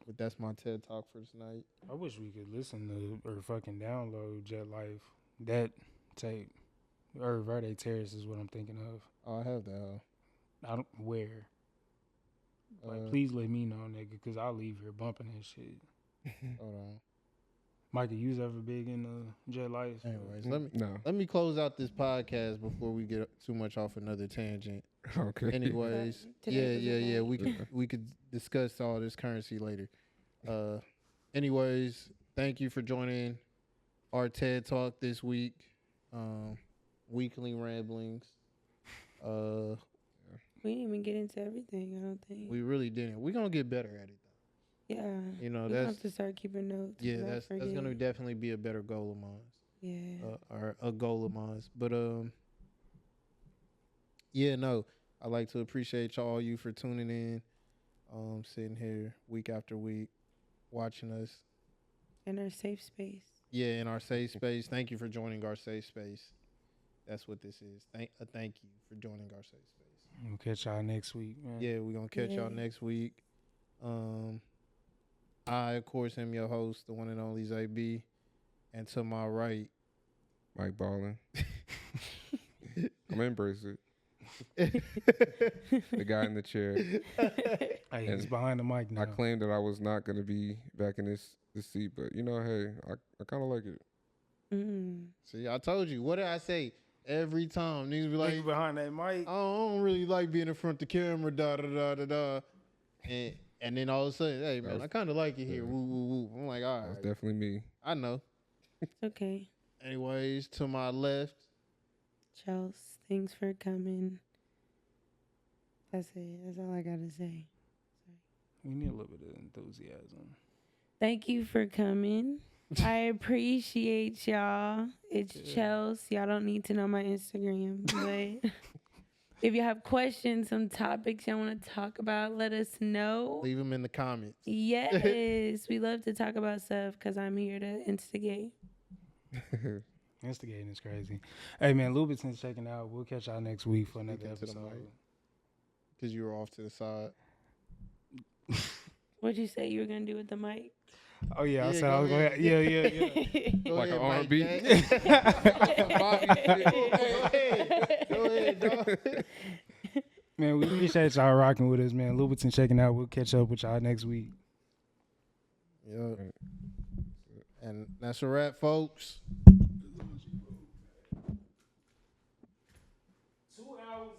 But that's my TED talk for tonight. I wish we could listen to or fucking download Jet Life. That tape. Or Verde Terrace is what I'm thinking of. Oh, I have that. I don't where. Like, Uh, please let me know, nigga, because I'll leave here bumping that shit. Hold on. Mikey, you was ever big in Jet Life? Anyways, No. let me close out this podcast before we get too much off another tangent. Okay. Anyways, yeah. We could discuss all this Currency later. Anyways, thank you for joining our TED Talk this week. Weekly ramblings. We didn't even get into everything, I don't think. We really didn't. We're gonna get better at it though. Yeah. You know, We that's have to start keeping notes. yeah, 'cause I that's forget. gonna definitely be a better goal of mine. Yeah. Or a goal of mine. But yeah, no, I like to appreciate all you for tuning in, sitting here week after week, watching us. In our safe space. Yeah, in our safe space. Thank you for joining our safe space. That's what this is. Thank you for joining our safe space. We'll catch y'all next week, man. Yeah, we're gonna catch y'all next week. I of course am your host, the one and only ZB, and to my right, Mike Ballin. I'm gonna embrace it. The guy in the chair. Hey, he's behind the mic now. I claimed that I was not gonna be back in this seat, but hey, I kind of like it. See, I told you. What did I say? Every time niggas be like, Nigga behind that mic. I don't really like being in front of the camera, da da da da da. And then all of a sudden, hey man, I kind of like it here. Woo woo woo. I'm like, all That was right, definitely me. I know. It's okay. Anyways, to my left, Chels, thanks for coming. That's it. That's all I gotta say. We need a little bit of enthusiasm. Thank you for coming. I appreciate y'all. It's Chels. Y'all don't need to know my Instagram, but if you have questions, some topics y'all want to talk about, let us know. leave them in the comments. Yes, we love to talk about stuff because I'm here to instigate. Instigating is crazy. Hey, man, Lubrican's checking out. We'll catch y'all next week for another Speaking to the episode. mic. Because you were off to the side. What'd you say you were going to do with the mic? Oh, yeah, I Yeah, said I go was going ahead. to... Yeah. Go Like ahead, an Mike R&B. Jack. Bobby Go ahead, dog. Man, we appreciate y'all rocking with us, man. Lubrican checking out. We'll catch up with y'all next week. Yep. And that's a wrap, folks.